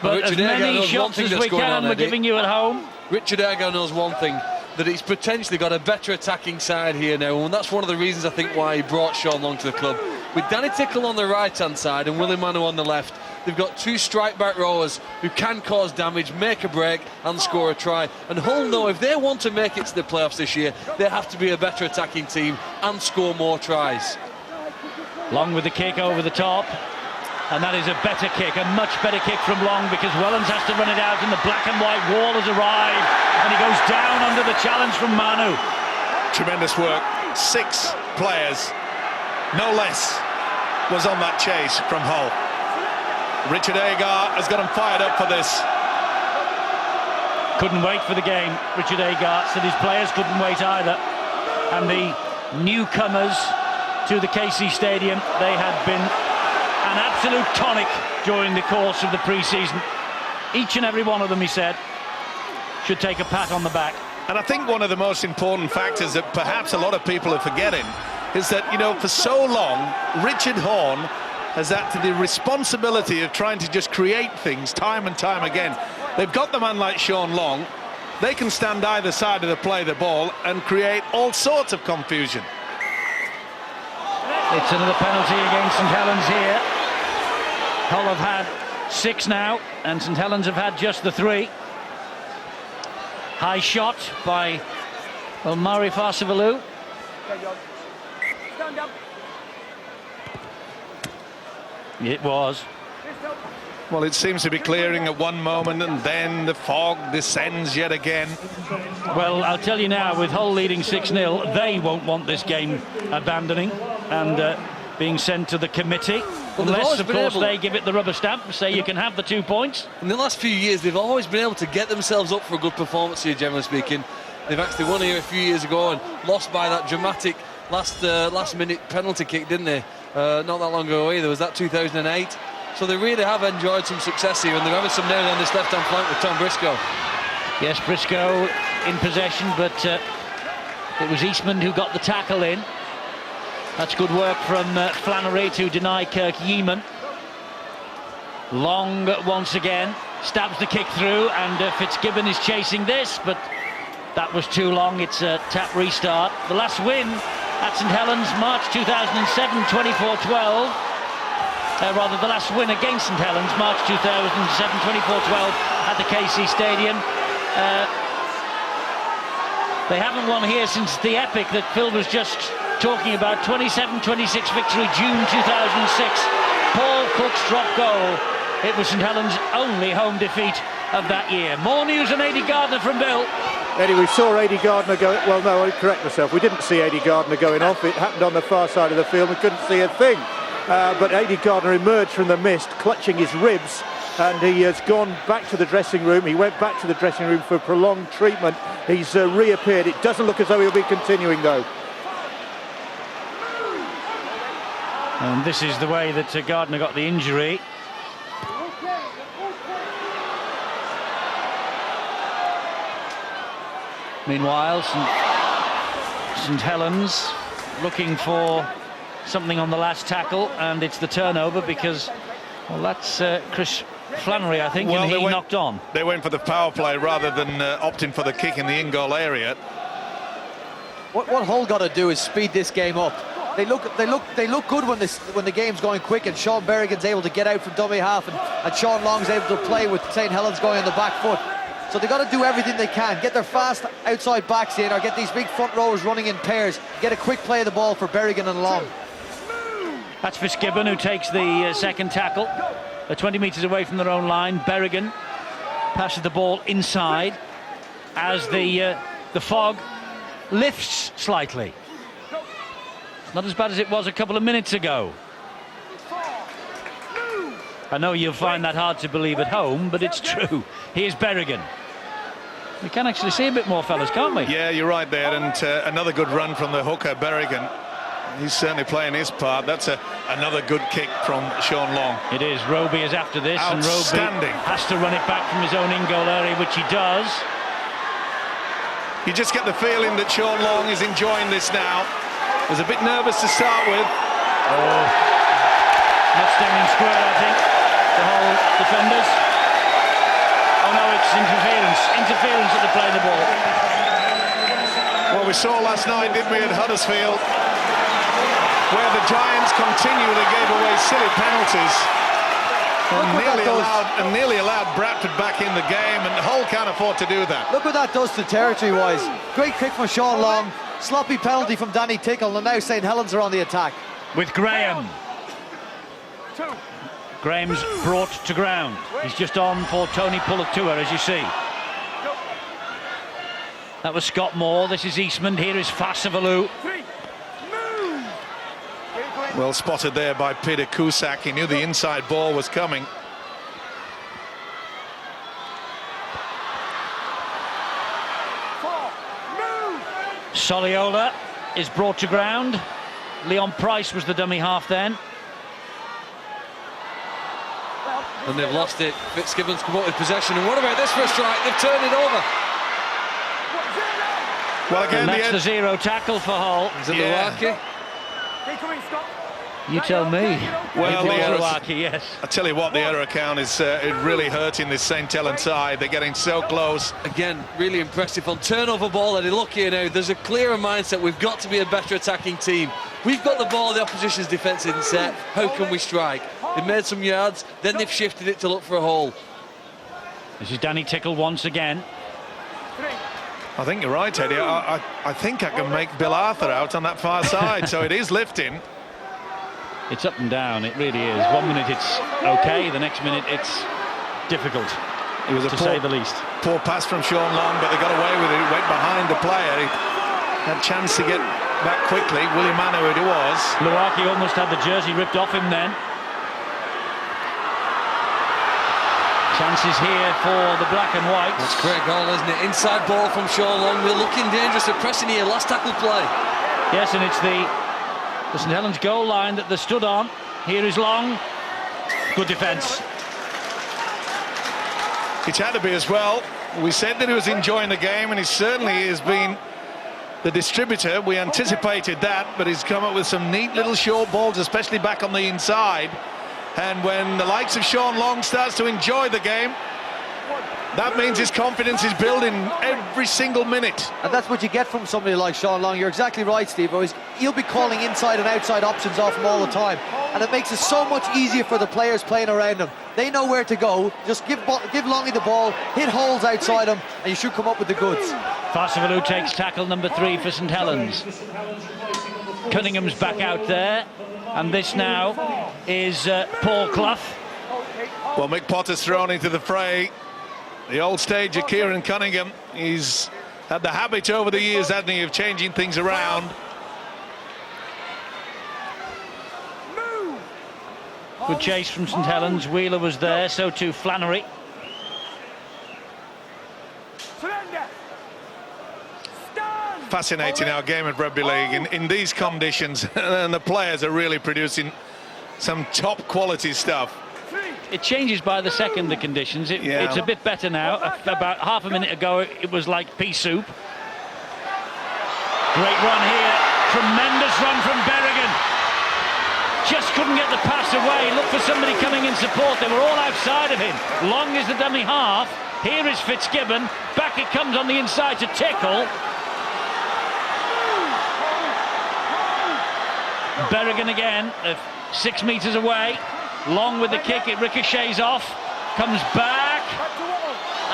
But as many shots as we can, we're giving you at home. Richard Ergo knows one thing, that he's potentially got a better attacking side here now, and that's one of the reasons I think why he brought Sean Long to the club. With Danny Tickle on the right-hand side and Willie Manu on the left, they've got 2 strike-back rowers who can cause damage, make a break and score a try. And Hull know if they want to make it to the playoffs this year, they have to be a better attacking team and score more tries. Long with the kick over the top. And that is a better kick, a much better kick from Long, because Wellens has to run it out and the black and white wall has arrived. And he goes down under the challenge from Manu. Tremendous work. 6 players, no less, was on that chase from Hull. Richard Agar has got him fired up for this. Couldn't wait for the game, Richard Agar said his players couldn't wait either. And the newcomers to the KC Stadium, they had been an absolute tonic during the course of the pre-season. Each and every one of them, he said, should take a pat on the back. And I think one of the most important factors that perhaps a lot of people are forgetting is that, you know, for so long, Richard Horne has had the responsibility of trying to just create things time and time again. They've got the man like Sean Long. They can stand either side of the play the ball and create all sorts of confusion. It's another penalty against St. Helens here. Hull have had 6 now, and St. Helens have had just the 3. High shot by Mari Farsivalu. Stand up. It was. Well, it seems to be clearing at one moment and then the fog descends yet again. Well, I'll tell you now, with Hull leading 6-0, they won't want this game abandoning and being sent to the committee. Well, unless, of course, they give it the rubber stamp, say you can have the 2 points. In the last few years, they've always been able to get themselves up for a good performance here, generally speaking. They've actually won here a few years ago and lost by that dramatic last-minute penalty kick, didn't they? Not that long ago either. Was that 2008? So they really have enjoyed some success here, and they're having some nails on this left-hand flank with Tom Briscoe. Yes, Briscoe in possession, but it was Eastman who got the tackle in. That's good work from Flannery to deny Kirk Yeeman. Long once again stabs the kick through, and Fitzgibbon is chasing this, but that was too long. It's a tap restart. The last win at St. Helens, March 2007, 24-12. Rather, the last win against St. Helens, March 2007, 24-12 at the KC Stadium. They haven't won here since the epic that Phil was just talking about, 27-26 victory, June 2006. Paul Cook's drop goal. It was St. Helens' only home defeat of that year. More news on Eddie Gardner from Bill. Eddie, we saw Eddie Gardner go... Well, no, I correct myself. We didn't see Eddie Gardner going off. It happened on the far side of the field. We couldn't see a thing. But Eddie Gardner emerged from the mist, clutching his ribs, and he has gone back to the dressing room. He went back to the dressing room for prolonged treatment. He's reappeared. It doesn't look as though he'll be continuing, though. And this is the way that Gardner got the injury. Meanwhile, St. Helens looking for something on the last tackle, and it's the turnover because, well, that's Chris Flannery, I think, and he knocked on. They went for the power play rather than opting for the kick in the in-goal area. What Hull got to do is speed this game up. They look good when the game's going quick, and Sean Berrigan's able to get out from dummy half, and Sean Long's able to play with St. Helens going on the back foot. So they've got to do everything they can, get their fast outside backs in, or get these big front rowers running in pairs, get a quick play of the ball for Berrigan and Long. That's Fitzgibbon who takes the second tackle. They're 20 metres away from their own line. Berrigan passes the ball inside as the fog lifts slightly. Not as bad as it was a couple of minutes ago. I know you'll find that hard to believe at home, but it's true. Here's Berrigan. We can actually see a bit more, fellas, can't we? Yeah, you're right there, and another good run from the hooker, Berrigan. He's certainly playing his part. That's another good kick from Sean Long. It is. Roby is after this, and Roby has to run it back from his own in-goal area, which he does. You just get the feeling that Sean Long is enjoying this now. Was a bit nervous to start with. Oh, not standing square, I think, the whole defenders. Oh no, it's interference at the play of the ball. Well, we saw last night, didn't we, at Huddersfield, where the Giants continually gave away silly penalties and nearly allowed Bradford back in the game, and Hull can't afford to do that. Look what that does to territory-wise. Great kick from Sean Long, sloppy penalty from Danny Tickle, and now St. Helens are on the attack. With Graham Graham's brought to ground. He's just on for Tony Pulatua, as you see. That was Scott Moore. This is Eastman. Here is Fasavalu. Well spotted there by Peter Cusack. He knew the inside ball was coming. Soliola is brought to ground. Leon Price was the dummy half then. And they've lost it. Fitzgibbon's come up with possession. And what about this for a strike? They've turned it over. Well, again, and that's the zero tackle for Hull. Is it Luaki? You tell me. Well, Luaki, yes. I tell you what, the error count is really hurting this St. Helens side. They're getting so close. Again, really impressive on turnover ball. And look here now, there's a clearer mindset. We've got to be a better attacking team. We've got the ball, the opposition's defence isn't set. How can we strike? They've made some yards, then they've shifted it to look for a hole. This is Danny Tickle once again. I think you're right, Eddie. I think I can make Bill Arthur out on that far side, so it is lifting. It's up and down, it really is. 1 minute it's okay, the next minute it's difficult, It was a to poor, say the least. poor pass from Sean Long, but they got away with it. It went behind the player. He had a chance to get back quickly. Willie Manu, it was. Luaki almost had the jersey ripped off him then. Chances here for the black and white. That's great goal, isn't it? Inside ball from Sean Long. They're looking dangerous. They're pressing here. Last tackle play. Yes, and it's the St. Helens goal line that they stood on. Here is Long. Good defence. It had to be as well. We said that he was enjoying the game, and he certainly has been the distributor. We anticipated that, but he's come up with some neat little short balls, especially back on the inside. And when the likes of Sean Long starts to enjoy the game, that means his confidence is building every single minute. And that's what you get from somebody like Sean Long. You're exactly right, Steve. He'll be calling inside and outside options off him all the time. And it makes it so much easier for the players playing around him. They know where to go. Just give Longy the ball, hit holes outside him, and you should come up with the goods. Fasavalu takes tackle number 3 for St. Helens. Cunningham's back out there. And this now is Paul Clough. Well, Mick Potter's thrown into the fray. The old stager, Kieran Cunningham. He's had the habit over the years, hasn't he, of changing things around. Good chase from St. Helens. Wheeler was there, so too Flannery. Fascinating, our game of rugby league in these conditions, and the players are really producing some top quality stuff. It changes by the second, the conditions. It's a bit better now. About half a minute ago it was like pea soup. Great run here, tremendous run from Berrigan. Just couldn't get the pass away. Look for somebody coming in support. They were all outside of him. Long is the dummy half. Here is Fitzgibbon. Back it comes on the inside to Tickle. Berrigan again, 6 metres away. Long with the kick, it ricochets off, comes back,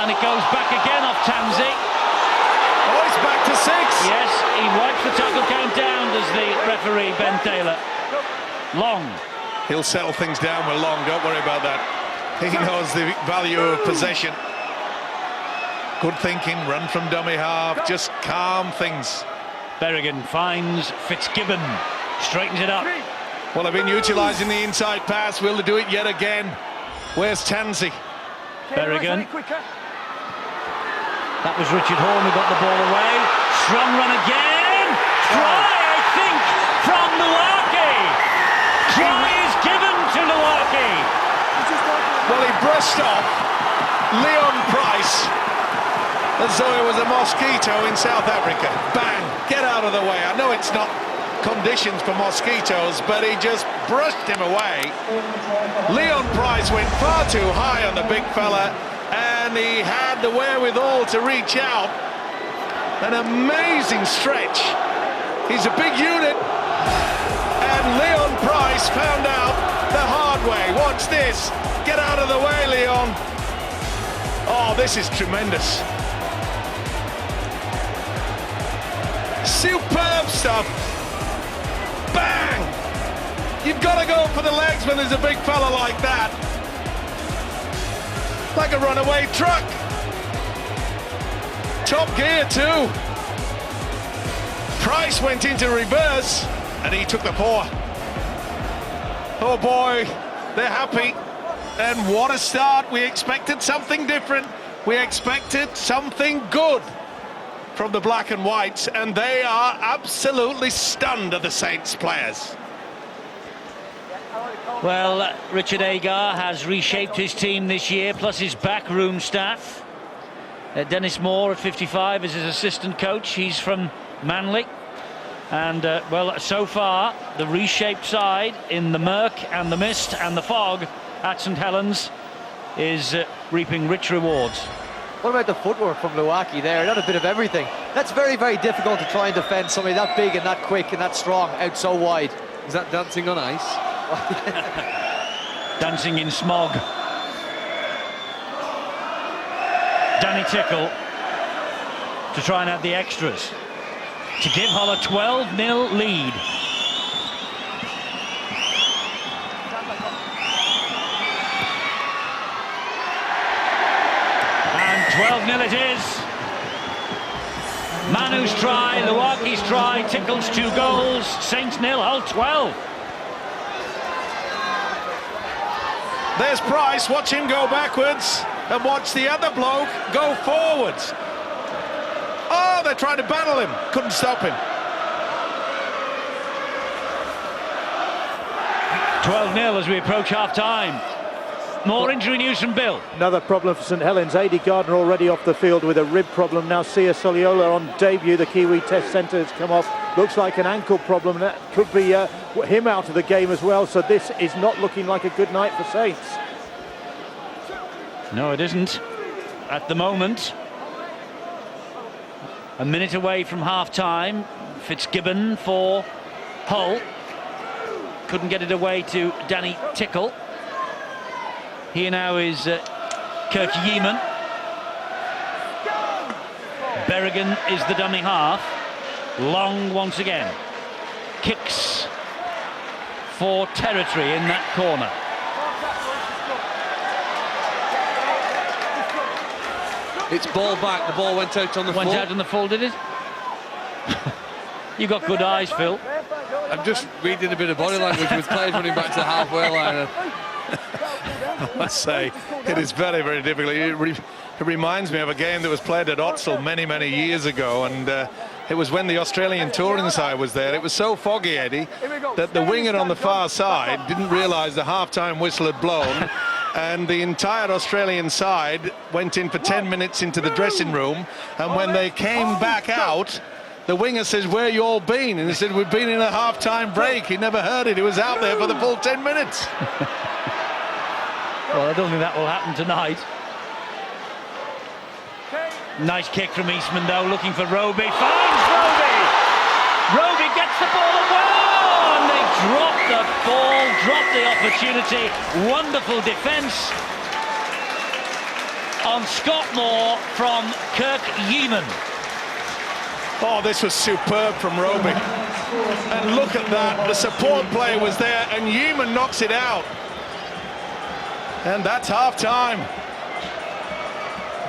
and it goes back again off Tansey. Oh, it's back to 6. Yes, he wipes the tackle count down, does the referee, Ben Taylor. Long. He'll settle things down with Long, don't worry about that. He knows the value of possession. Good thinking, run from dummy half, just calm things. Berrigan finds Fitzgibbon, straightens it up. Well, they've been utilising the inside pass. Will they do it yet again? Where's Tansey? Berrigan. That was Richard Horn who got the ball away. Strong run again. Try, I think, from Luaki. Try is given to Luaki. Well, he brushed off Leon Price as though it was a mosquito in South Africa. Bang! Get out of the way. I know it's not conditions for mosquitoes, but he just brushed him away. Leon Price went far too high on the big fella, and he had the wherewithal to reach out. An amazing stretch. He's a big unit, and Leon Price found out the hard way. Watch this. Get out of the way, Leon. Oh, this is tremendous. Superb stuff. Bang! You've got to go for the legs when there's a big fella like that. Like a runaway truck. Top gear too. Price went into reverse and he took the paw. Oh boy, they're happy. And what a start. We expected something different. We expected something good from the black and whites, and they are absolutely stunned at the Saints players. Well, Richard Agar has reshaped his team this year, plus his backroom staff. Dennis Moore at 55 is his assistant coach. He's from Manly. And, well, so far, the reshaped side in the murk and the mist and the fog at St. Helens is reaping rich rewards. What about the footwork from Luaki there? Done a bit of everything. That's very, very difficult to try and defend somebody that big and that quick and that strong out so wide. Is that dancing on ice? Dancing in smog. Danny Tickle to try and add the extras to give Hull a 12-0 lead. And 12-0 it is. Manu's try, Luaki's try, Tickle's 2 goals, Saints 0, Hull 12. There's Price, watch him go backwards and watch the other bloke go forwards. Oh, they're trying to battle him, couldn't stop him. 12-0 as we approach half-time. More injury news from Bill. Another problem for St. Helens. A.D. Gardner already off the field with a rib problem. Now Sia Soliola on debut. The Kiwi Test Centre has come off. Looks like an ankle problem. That could be him out of the game as well. So this is not looking like a good night for Saints. No, it isn't. At the moment, a minute away from half-time. Fitzgibbon for Hull. Couldn't get it away to Danny Tickle. Here now is Kirk Yeeman. Berrigan is the dummy half. Long once again. Kicks for territory in that corner. It's ball back. The ball went out on the full. Went out on the full, did it? You got good eyes, Phil. I'm just reading a bit of body language with players running back to the halfway line. I must say, it is very, very difficult. It reminds me of a game that was played at Otzel many, many years ago, and it was when the Australian touring side was there. It was so foggy, Eddie, that the winger on the far side didn't realise the half-time whistle had blown, and the entire Australian side went in for 10 minutes into the dressing room, and when they came back out, the winger says, "Where you all been?" And he said, "We've been in a half-time break." He never heard it. He was out there for the full 10 minutes. Well, I don't think that will happen tonight. Nice kick from Eastman, though, looking for Roby. Finds Roby! Roby gets the ball away! And they drop the ball, drop the opportunity. Wonderful defence on Scott Moore from Kirk Yeeman. Oh, this was superb from Roby. And look at that. The support play was there, and Yeeman knocks it out. And that's half-time.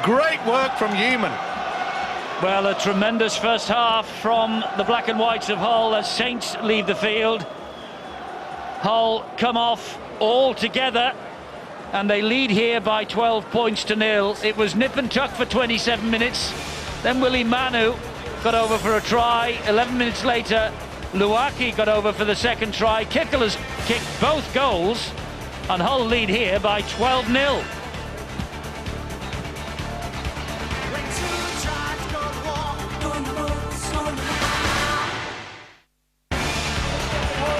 Great work from Yeeman. Well, a tremendous first half from the black and whites of Hull as Saints leave the field. Hull come off all together, and they lead here by 12 points to 0. It was nip and tuck for 27 minutes. Then Willie Manu got over for a try. 11 minutes later, Luaki got over for the second try. Kickle has kicked both goals, and Hull lead here by 12-0.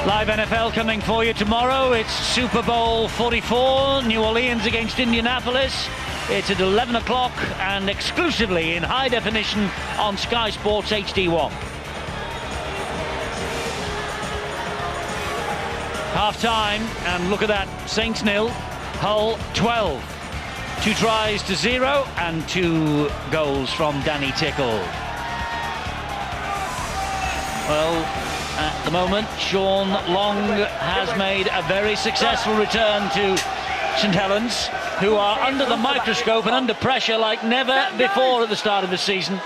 Live NFL coming for you tomorrow. It's Super Bowl 44, New Orleans against Indianapolis. It's at 11 o'clock and exclusively in high definition on Sky Sports HD1. Half time, and look at that. Saints 0, Hull 12. 2 tries to 0 and 2 goals from Danny Tickle. Well, at the moment. Sean Long has made a very successful return to St. Helens, who are under the microscope and under pressure like never before at the start of the season.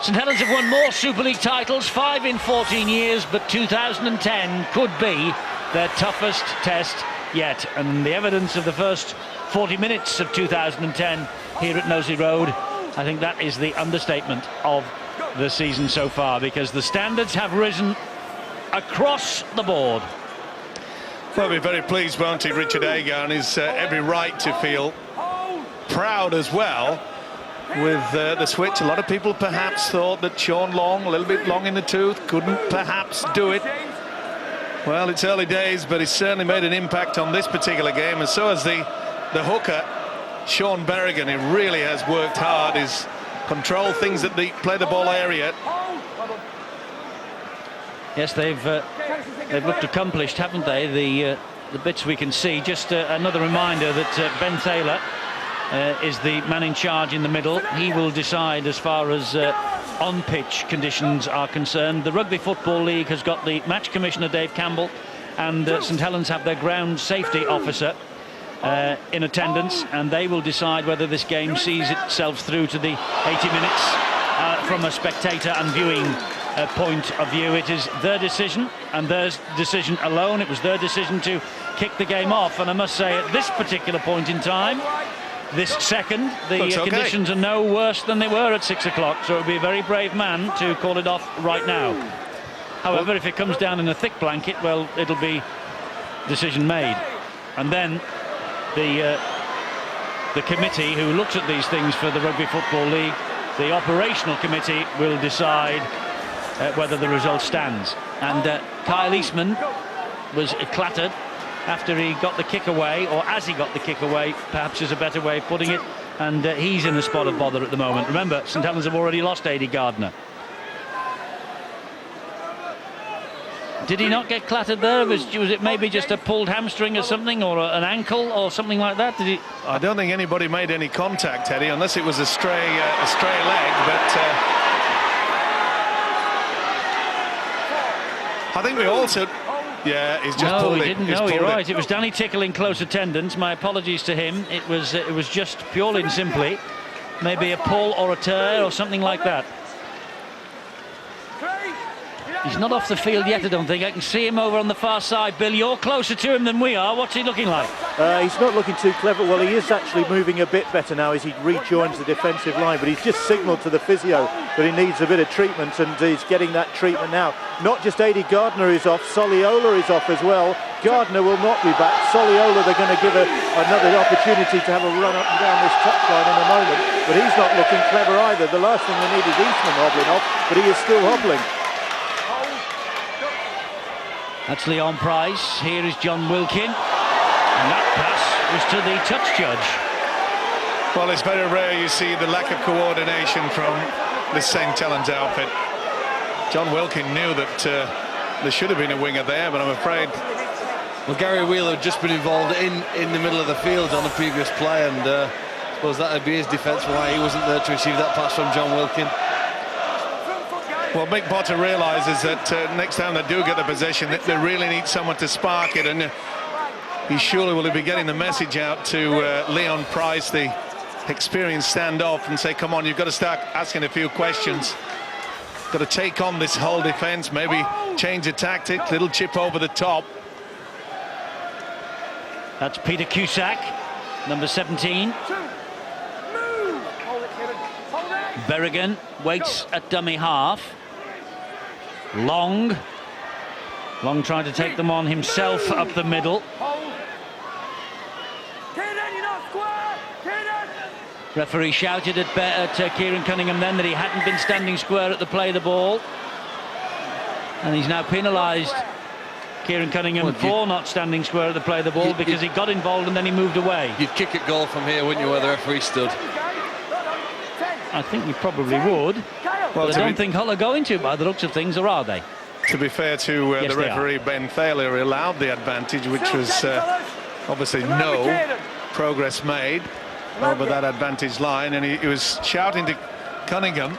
St. Helens have won more Super League titles, 5 in 14 years, but 2010 could be their toughest test yet. And the evidence of the first 40 minutes of 2010 here at Knowsley Road, I think that is the understatement of the season so far, because the standards have risen across the board. Well, we're very pleased, won't he, Richard Agar, and he's every right to feel proud as well with the switch. A lot of people perhaps thought that Sean Long, a little bit long in the tooth, couldn't perhaps do it. Well, it's early days, but he's certainly made an impact on this particular game, and so has the hooker, Sean Berrigan. He really has worked hard. He's controlled things at the play the ball area. Yes, they've looked accomplished, haven't they? The bits we can see. Just another reminder that Ben Thaler is the man in charge in the middle. He will decide as far as on-pitch conditions are concerned. The Rugby Football League has got the match commissioner Dave Campbell, and St. Helens have their ground safety officer in attendance, and they will decide whether this game sees itself through to the 80 minutes from a spectator and viewing point of view. It is their decision and their decision alone. It was their decision to kick the game off, and I must say at this particular point in time, this second, the conditions are no worse than they were at 6 o'clock, so it would be a very brave man to call it off right now. However, if it comes down in a thick blanket, well, it'll be decision made, and then the committee who looks at these things for the Rugby Football League, the operational committee, will decide whether the result stands. And Kyle Eastman was clattered after he got the kick away, or as he got the kick away, perhaps is a better way of putting it, and he's in a spot of bother at the moment. Remember, St. Helens have already lost Adi Gardner. Did he not get clattered there? Was it maybe just a pulled hamstring or something, or an ankle or something like that? Did he? I don't think anybody made any contact, Eddie, unless it was a stray leg, but I think we also... Yeah, he's just pulled it. No, he didn't. No, you're right. It was Danny Tickle in close attendance. My apologies to him. It was just purely and simply maybe a pull or a tear or something like that. He's not off the field yet, I don't think. I can see him over on the far side. Bill, you're closer to him than we are. What's he looking like? He's not looking too clever. Well, he is actually moving a bit better now as he rejoins the defensive line, but he's just signalled to the physio that he needs a bit of treatment, and he's getting that treatment now. Not just Adi Gardner is off, Soliola is off as well. Gardner will not be back. Soliola, they're going to give another opportunity to have a run up and down this touchline in a moment, but he's not looking clever either. The last thing we need is Eastman hobbling off, but he is still hobbling. That's Leon Price. Here is John Wilkin, and that pass was to the touch judge. Well, it's very rare you see the lack of coordination from the St. Helens outfit. John Wilkin knew that there should have been a winger there, but I'm afraid... Well, Gary Wheeler had just been involved in the middle of the field on a previous play, and I suppose that would be his defence for why he wasn't there to receive that pass from John Wilkin. Well, Mick Potter realises that next time they do get the possession, they really need someone to spark it, and he surely will be getting the message out to Leon Price, the experienced standoff, and say, come on, you've got to start asking a few questions. Got to take on this whole defence, maybe change a tactic, little chip over the top. That's Peter Cusack, number 17. Berrigan waits at dummy half. Long trying to take them on himself up the middle. Referee shouted at Kieran Cunningham then that he hadn't been standing square at the play of the ball, and he's now penalised Kieran Cunningham for not standing square at the play of the ball because he got involved and then he moved away. You'd kick at goal from here, wouldn't you, where the referee stood? I think you probably would. Well, I don't think Hull are going to, by the looks of things, or are they? To be fair to Yes, the referee, Ben Thaler allowed the advantage, which was obviously no progress made over that advantage line, and he was shouting to Cunningham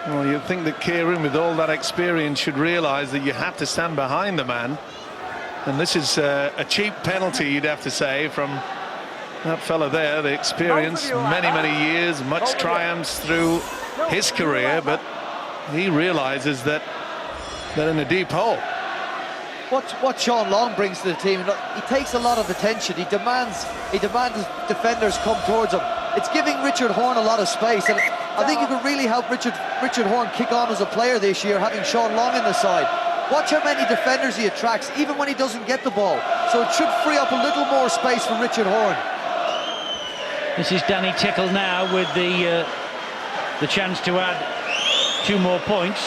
Well, you'd think that Kieran, with all that experience, should realise that you have to stand behind the man. And this is a cheap penalty, you'd have to say, from that fella there. The experience, many years, much triumphs through his career, but he realises that they're in a deep hole. What Sean Long brings to the team, he takes a lot of attention. He demands defenders come towards him. It's giving Richard Horne a lot of space, and I think it could really help Richard Horne kick on as a player this year, having Sean Long in the side. Watch how many defenders he attracts, even when he doesn't get the ball. So it should free up a little more space for Richard Horne. This is Danny Tickle now with the chance to add 2 more points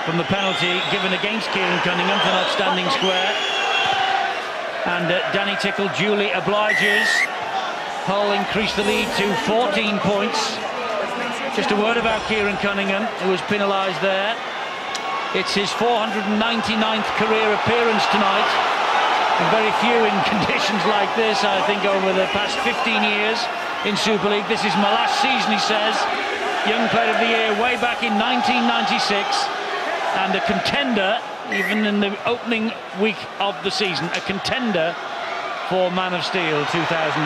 from the penalty given against Kieran Cunningham for not standing square. And Danny Tickle duly obliges. Hull increased the lead to 14 points. Just a word about Kieran Cunningham, who was penalised there. It's his 499th career appearance tonight. And very few in conditions like this, I think, over the past 15 years in Super League. This is my last season, he says. Young Player of the Year way back in 1996. And a contender, even in the opening week of the season, a contender for Man of Steel 2010.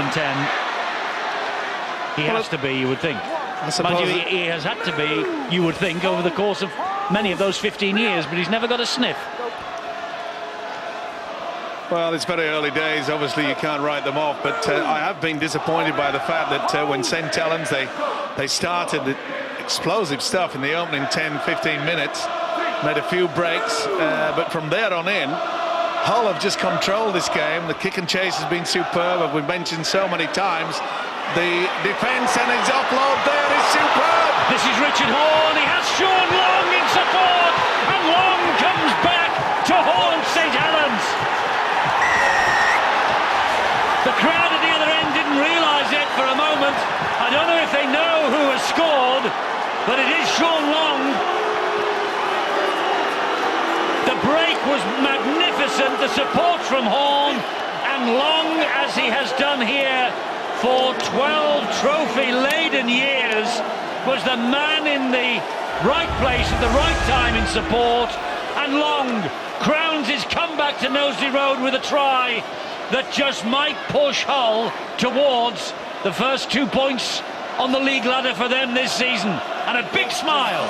He has to be, you would think. Mind you, he has had to be, you would think, over the course of many of those 15 years, but he's never got a sniff. Well, it's very early days. Obviously, you can't write them off, but I have been disappointed by the fact that when St. Helens, they started the explosive stuff in the opening 10-15 minutes, made a few breaks, but from there on in, Hull have just controlled this game. The kick and chase has been superb, as we've mentioned so many times. The defence and his offload there is superb. This is Richard Horne. He has Sean Long in support, and Long comes back to haunt St. Helens. The crowd at the other end didn't realise it for a moment. I don't know if they know who has scored, but it is Sean Long. The break was magnificent, the support from Horne, and Long, as he has done here for 12 trophy-laden years, was the man in the right place at the right time in support, and Long crowns his comeback to Knowsley Road with a try that just might push Hull towards the first 2 points on the league ladder for them this season, and a big smile.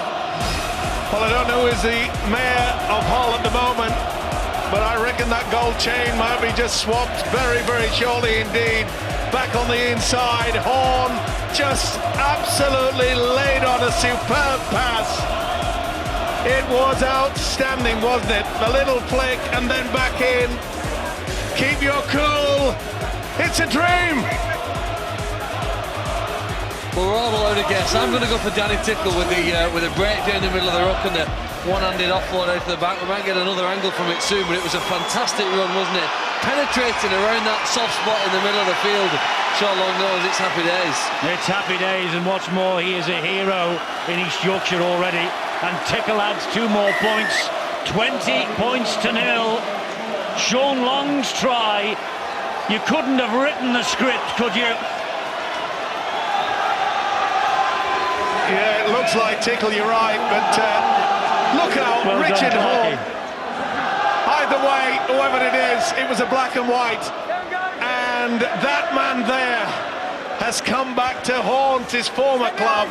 Well, I don't know who is the mayor of Hull at the moment, but I reckon that gold chain might be just swapped very shortly indeed. Back on the inside, Horne just absolutely laid on a superb pass. It was outstanding, wasn't it? The little flick and then back in. Keep your cool. It's a dream. Well, we're all allowed to guess. I'm going to go for Danny Tickle with a break down the middle of the ruck and the one-handed offload out to the back. We might get another angle from it soon, but it was a fantastic run, wasn't it? Penetrating around that soft spot in the middle of the field. Sean Long knows it's happy days. It's happy days, and what's more, he is a hero in East Yorkshire already. And Tickle adds 2 more points. 20 points to 0. Sean Long's try. You couldn't have written the script, could you? Yeah, it looks like Tickle, you're right, but look out, well Richard Horne. Either way, whoever it is, it was a black and white. And that man there has come back to haunt his former club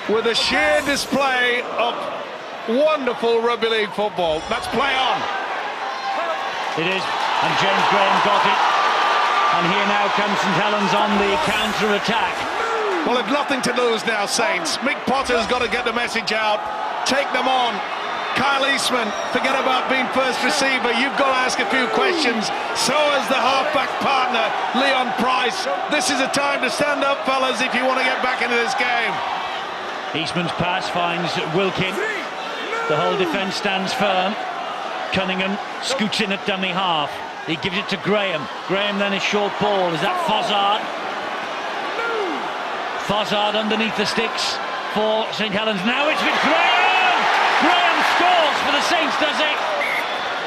with a sheer display of wonderful rugby league football. Let's play on. It is, and James Graham got it. And here now comes St. Helens on the counter-attack. Well, they've nothing to lose now, Saints. Mick Potter's got to get the message out. Take them on. Kyle Eastman, forget about being first receiver. You've got to ask a few questions. So has the halfback partner, Leon Price. This is a time to stand up, fellas, if you want to get back into this game. Eastman's pass finds Wilkin. The whole defence stands firm. Cunningham scoots in at dummy half. He gives it to Graham. Graham then a short ball. Is that Fozzard? Fozzard underneath the sticks for St. Helens. Now it's with Graham! Graham scores for the Saints, does he?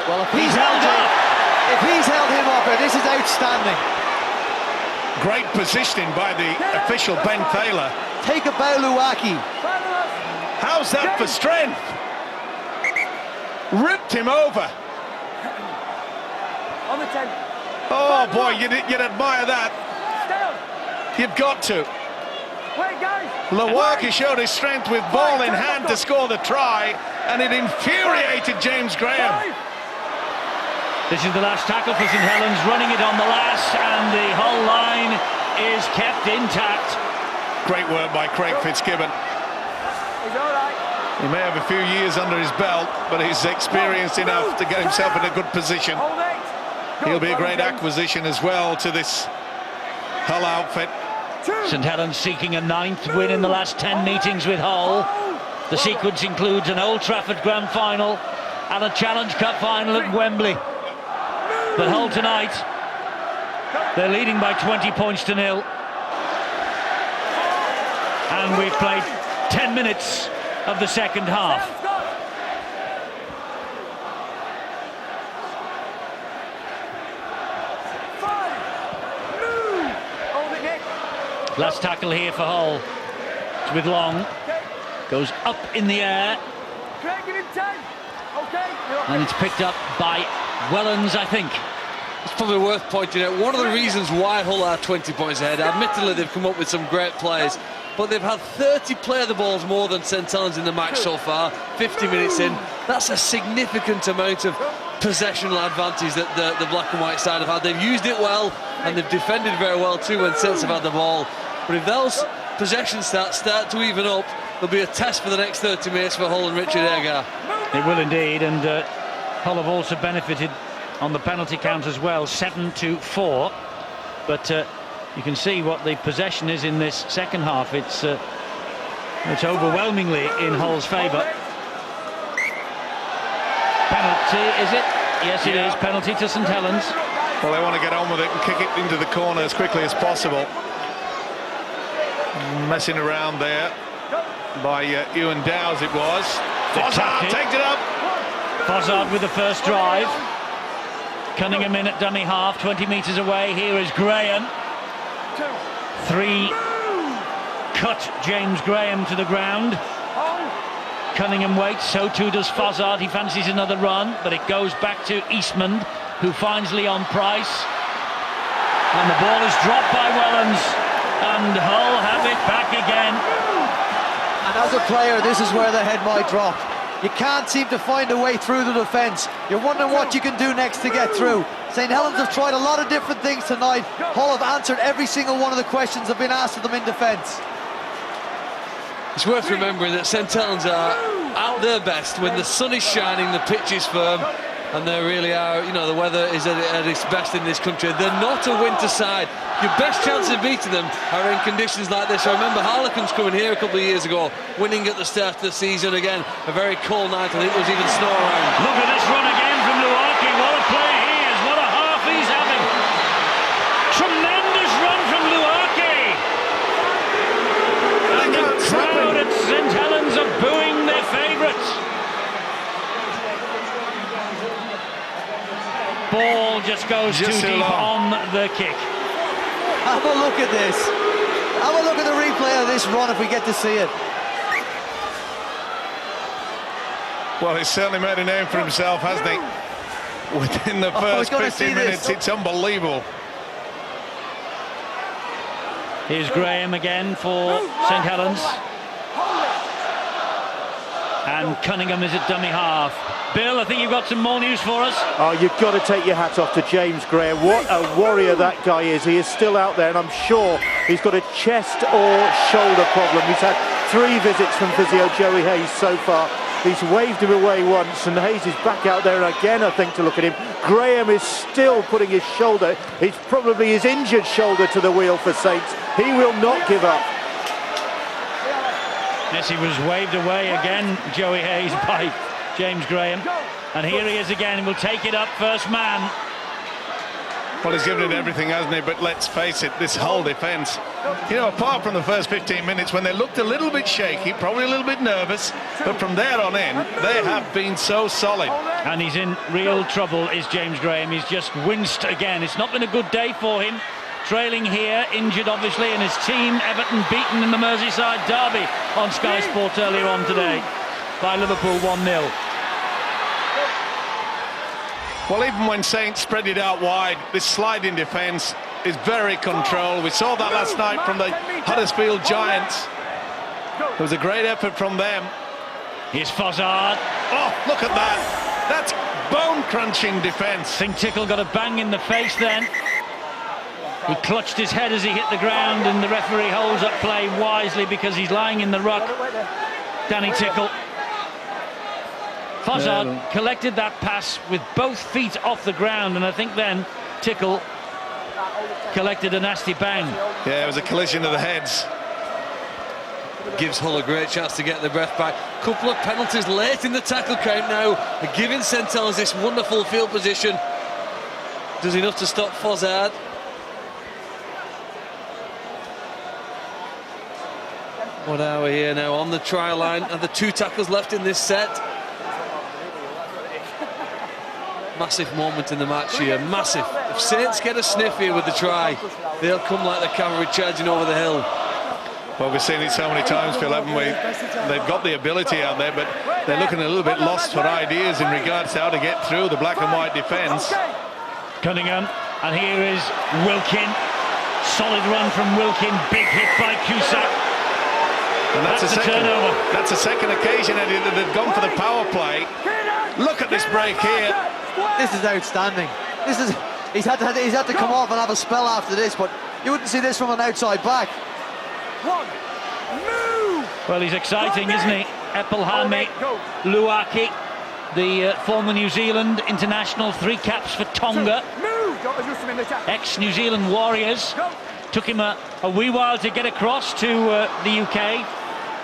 Well, if he's held him up, this is outstanding. Great positioning by the official Ben Thaler. Take a Bauluaki. How's that for strength? Ripped him over. On the 10. Oh boy, you'd admire that. Stay on. You've got to. Wait, guys. Lewicki showed his strength with ball in hand to score the try, and it infuriated James Graham. This is the last tackle for St. Helens, running it on the last, and the whole line is kept intact. Great work by Craig Fitzgibbon. He's all right. He may have a few years under his belt, but he's experienced enough to get himself in a good position. Hold it. Go, He'll be a great James. acquisition as well to this Hull outfit. St. Helens seeking a 9th win in the last 10 meetings with Hull. The sequence includes an Old Trafford Grand Final and a Challenge Cup final at Wembley. But Hull tonight, they're leading by 20 points to 0. And we've played 10 minutes of the second half. Hold it, Nick. Last tackle here for Hull. It's with Long. Goes up in the air. Craig, give him 10. Okay. And it's picked up by Wellens, I think. It's probably worth pointing out one of the reasons why Hull are 20 points ahead. Admittedly, they've come up with some great players, but they've had 30 play the balls more than St. Helens in the match so far, 50 minutes in. That's a significant amount of possessional advantage that the black and white side have had. They've used it well, and they've defended very well too when Saints have had the ball. But if those possession stats start to even up, there'll be a test for the next 30 minutes for Hull and Richard Agar. It will indeed, and Hull have also benefited on the penalty count as well, 7-4. But you can see what the possession is in this second half. It's overwhelmingly in Hull's favour. Penalty, is it? Yes, it is. Penalty to St. Helens. Well, they want to get on with it and kick it into the corner as quickly as possible. Messing around there by Ewan Dowes it was. Fossard takes it up. Fossard with the first drive. Cunningham in at dummy half, 20 metres away. Here is Graham. 3 cut James Graham to the ground. Cunningham waits, so too does Fossard. He fancies another run, but it goes back to Eastman, who finds Leon Price. And the ball is dropped by Wellens, and Hull have it back again. And as a player, this is where the head might drop. You can't seem to find a way through the defence. You're wondering what you can do next to get through. St. Helens have tried a lot of different things tonight. Hull have answered every single one of the questions that have been asked of them in defence. It's worth remembering that St. Helens are at their best when the sun is shining, the pitch is firm, and they really are, you know, the weather is at its best in this country. They're not a winter side. Your best chance of beating them are in conditions like this. I remember Harlequins coming here a couple of years ago, winning at the start of the season again. A very cold night, I think there was even snow around. Look at this run again from Lewicki. What a play he is. What a half he's having. Tremendous run from Lewicki. And the crowd at St. Helens are booing their favourites. Ball just goes too deep on the kick. Have a look at this. Have a look at the replay of this run if we get to see it. Well, he's certainly made a name for himself, hasn't he? Within the first 15 minutes, it's unbelievable. Here's Graham again for St. Helens. And Cunningham is at dummy half. Bill, I think you've got some more news for us. Oh, you've got to take your hat off to James Graham. What a warrior that guy is. He is still out there, and I'm sure he's got a chest or shoulder problem. He's had 3 visits from physio Joey Hayes so far. He's waved him away once, and Hayes is back out there again, I think, to look at him. Graham is still putting his shoulder, it's probably his injured shoulder, to the wheel for Saints. He will not give up. Yes, he was waved away again, Joey Hayes, by James Graham. And here he is again, and will take it up, first man. Well, he's given it everything, hasn't he? But let's face it, this whole defence, you know, apart from the first 15 minutes when they looked a little bit shaky, probably a little bit nervous, but from there on in, they have been so solid. And he's in real trouble, is James Graham. He's just winced again. It's not been a good day for him. trailing here, injured obviously, and his team, Everton, beaten in the Merseyside derby on Sky Sports earlier on today by Liverpool 1-0. Well, even when Saints spread it out wide, this sliding defence is very controlled. We saw that last night from the Huddersfield Giants. It was a great effort from them. Here's Fozzard. Oh, look at that. That's bone-crunching defence. I think Tickle got a bang in the face then. He clutched his head as he hit the ground, and the referee holds up play wisely because he's lying in the ruck. Danny Tickle. Fozzard collected that pass with both feet off the ground, and I think then Tickle collected a nasty bang. Yeah, it was a collision of the heads. Gives Hull a great chance to get the breath back. Couple of penalties late in the tackle count now, giving St. Helens this wonderful field position. Does enough to stop Fozzard. What are we here now on the try line, and the 2 tackles left in this set. Massive moment in the match here, massive. If Saints get a sniff here with the try, they'll come like the cavalry charging over the hill. Well, we've seen it so many times, Phil, haven't we? They've got the ability out there, but they're looking a little bit lost for ideas in regards to how to get through the black and white defence. Cunningham, and here is Wilkin. Solid run from Wilkin, big hit by Cusack. And that's a turnover. That's a second occasion, Eddie, that they've gone for the power play. Look at this break here. This is outstanding. He's had to come off and have a spell after this, but you wouldn't see this from an outside back. Well, he's exciting, isn't he? Epelhame Luaki, the former New Zealand international, 3 caps for Tonga. Ex-New Zealand Warriors. Took him a wee while to get across to the UK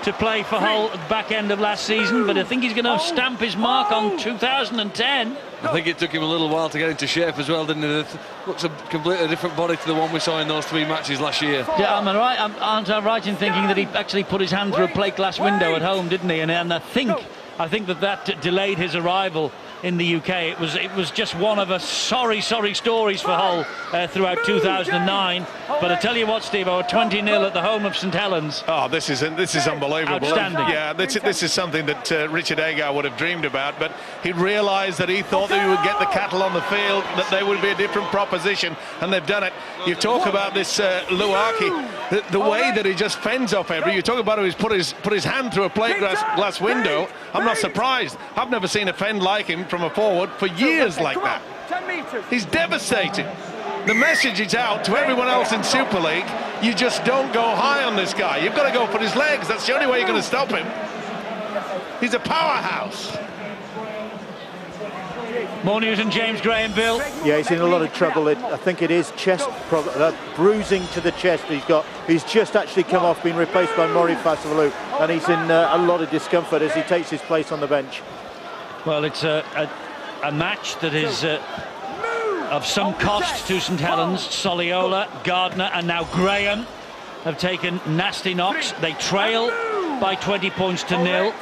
to play for Hull at the back end of last season, but I think he's going to stamp his mark on 2010. I think it took him a little while to get into shape as well, didn't it? Looks a completely different body to the one we saw in those 3 matches last year. Yeah, aren't I right in thinking that he actually put his hand through a plate glass window at home, didn't he? And I think that delayed his arrival in the UK. It was just one of a sorry stories for Hull throughout 2009. But I tell you what, Steve, 20-0 at the home of St. Helens. Oh, this is unbelievable. Outstanding. Yeah, this is something that Richard Agar would have dreamed about, but he realised that he thought that he would get the cattle on the field, that they would be a different proposition, and they've done it. You talk about this Luaki, the way that he just fends off every. You talk about how he's put his hand through a plate glass window. I'm not surprised. I've never seen a fend like him from a forward for years like that. He's devastating. The message is out to everyone else in Super League. You just don't go high on this guy. You've got to go for his legs. That's the only way you're going to stop him. He's a powerhouse. More news on James Graham, Bill. Yeah, he's in a lot of trouble. I think it is chest bruising to the chest. He's just actually come off, been replaced by Maury Fasavalou, and he's in a lot of discomfort as he takes his place on the bench. Well, it's a match that is of some cost to St. Helens. Soliola, Gardner, and now Graham have taken nasty knocks. They trail by 20 points to 0.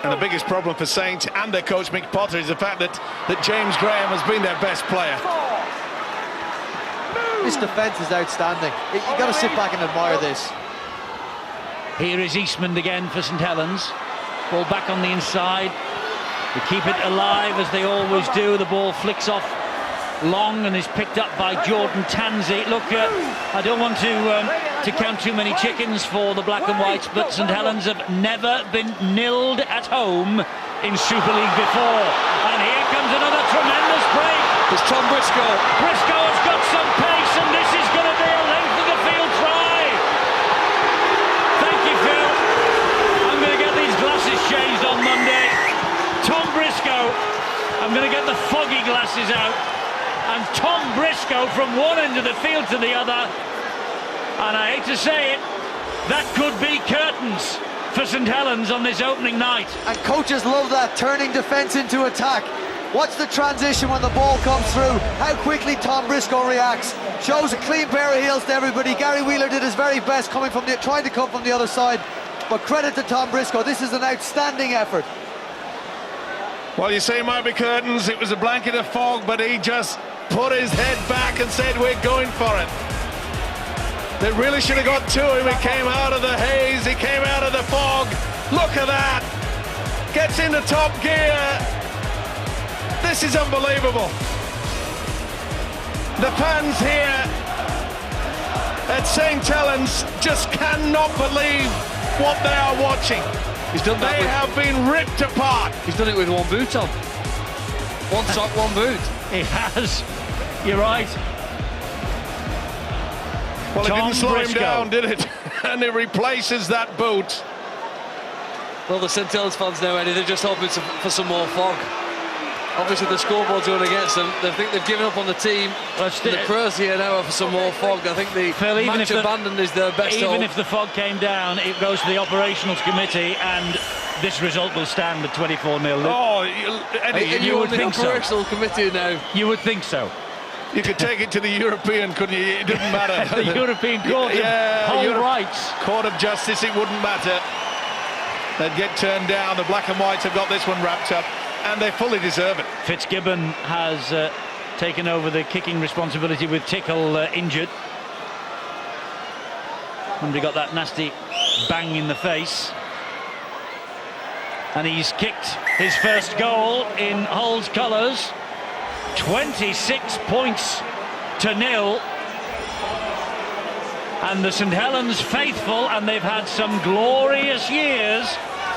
And the biggest problem for Saints and their coach Mick Potter is the fact that James Graham has been their best player. This defence is outstanding. You've got to sit back and admire this. Here is Eastman again for St. Helens. Ball back on the inside. They keep it alive as they always do. The ball flicks off long and is picked up by Jordan Tanzi. Look, I don't want to count too many chickens for the black and whites, but St. Helens have never been nilled at home in Super League before. And here comes another tremendous break. It's Tom Briscoe. Briscoe has got some pace, and this is going to be a length of the field try. Thank you, Phil. I'm going to get these glasses changed on Monday. Tom Briscoe. I'm going to get the foggy glasses out. And Tom Briscoe from one end of the field to the other. And I hate to say it, that could be curtains for St. Helens on this opening night. And coaches love that, turning defence into attack. Watch the transition when the ball comes through, how quickly Tom Briscoe reacts. Shows a clean pair of heels to everybody. Gary Wheeler did his very best trying to come from the other side. But credit to Tom Briscoe, this is an outstanding effort. Well, you say it might be curtains, it was a blanket of fog, but he just put his head back and said, we're going for it. They really should have got to him. He came out of the haze, he came out of the fog. Look at that. Gets into top gear. This is unbelievable. The fans here at St.Helens just cannot believe what they are watching. He's done that. They have been ripped apart. He's done it with one boot on. One sock, one boot. He has. You're right. Well, it Tom didn't slow Briscoe. him down, did it? And he replaces that boot. Well, the St. Helens fans now, Eddie, they're just hoping for some more fog. Obviously, the scoreboard's going against them. They think they've given up on the team. Well, The Crows here now for some more fog. I think the Phil, even match if abandoned is their best Even hope. if the fog came down, it goes to the operationals committee, and this result will stand at 24-0. Oh, Are Eddie, you would on the think so. operational committee now? You would think so. you could take it to the European, couldn't you? It didn't matter. The European Court of Whole Europe- Rights. Court of Justice, it wouldn't matter. They'd get turned down. The black and whites have got this one wrapped up, and they fully deserve it. Fitzgibbon has taken over the kicking responsibility with Tickle injured. And he got that nasty bang in the face. And he's kicked his first goal in Hull's colours. 26 points to 0. And the St. Helens faithful, and they've had some glorious years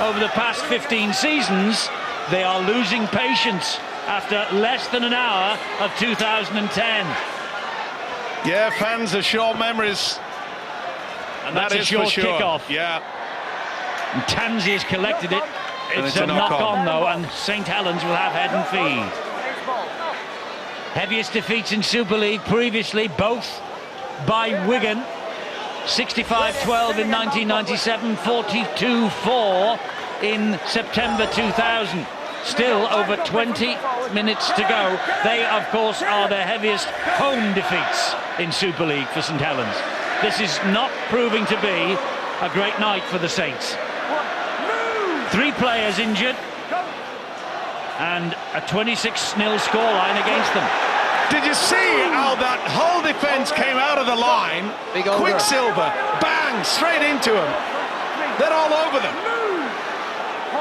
over the past 15 seasons, they are losing patience after less than an hour of 2010. Yeah, fans are short memories. And that's That a is short for sure. kick-off. Yeah. And Tansey has collected it. And It's it's a a knock-on. knock-on, though, and St. Helens will have head and feed. Heaviest defeats in Super League previously, both by Wigan. 65-12 in 1997, 42-4 in September 2000. Still over 20 minutes to go. They, of course, are the heaviest home defeats in Super League for St. Helens. This is not proving to be a great night for the Saints. 3 players injured and a 26-0 scoreline against them. Did you see how that whole defence came out of the line? Big over. Quicksilver, bang, straight into them. They're all over them.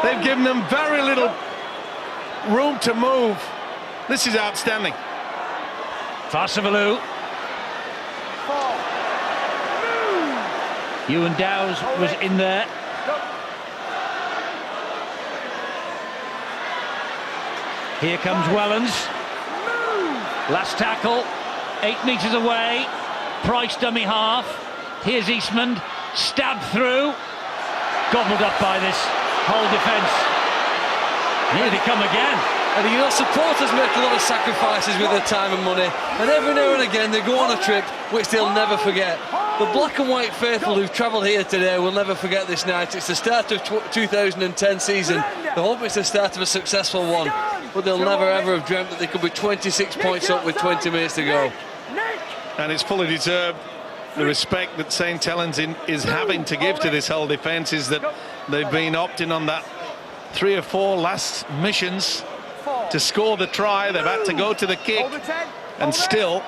They've given them very little room to move. This is outstanding. Farsavalou. Ewan Dowes was in there. Here comes Wellens. Last tackle, 8 metres away. Price dummy half. Here's Eastman, stabbed through. Gobbled up by this whole defence. Here they come again. And you know, supporters make a lot of sacrifices with their time and money, and every now and again they go on a trip which they'll never forget. The black and white faithful who've travelled here today will never forget this night. It's the start of 2010 season. They hope it's the start of a successful one, but they'll never ever have dreamt that they could be 26 points up with 20 minutes to go. And it's fully deserved. The respect that St. Helens is having to give to this whole defence is that they've been opting on that 3 or 4 last missions to score the try. They've had to go to the kick, and still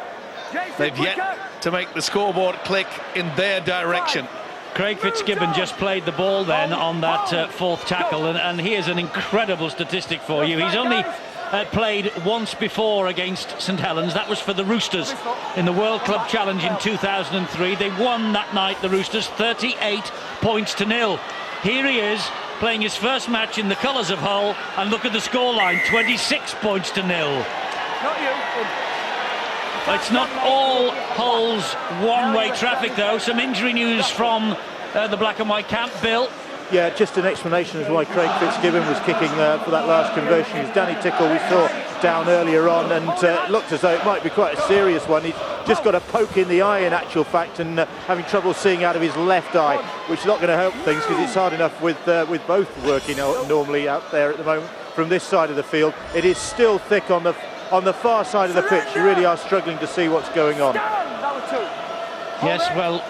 they've yet to make the scoreboard click in their direction. Craig Fitzgibbon just played the ball then on that 4th tackle, and here's an incredible statistic for you. He's only played once before against St. Helens. That was for the Roosters in the World Club Challenge in 2003. They won that night, the Roosters, 38 points to 0. Here he is playing his first match in the colours of Hull, and look at the scoreline, 26 points to 0. Not you. It's not all Hull's one-way traffic, though. Some injury news from the black and white camp. Bill? Yeah, just an explanation as why Craig Fitzgibbon was kicking for that last conversion. It was Danny Tickle we saw down earlier on, and it looked as though it might be quite a serious one. He's just got a poke in the eye in actual fact, and having trouble seeing out of his left eye, which is not going to help things because it's hard enough with both working normally out there at the moment from this side of the field. It is still thick on the far side of the pitch. You really are struggling to see what's going on. Yes, well,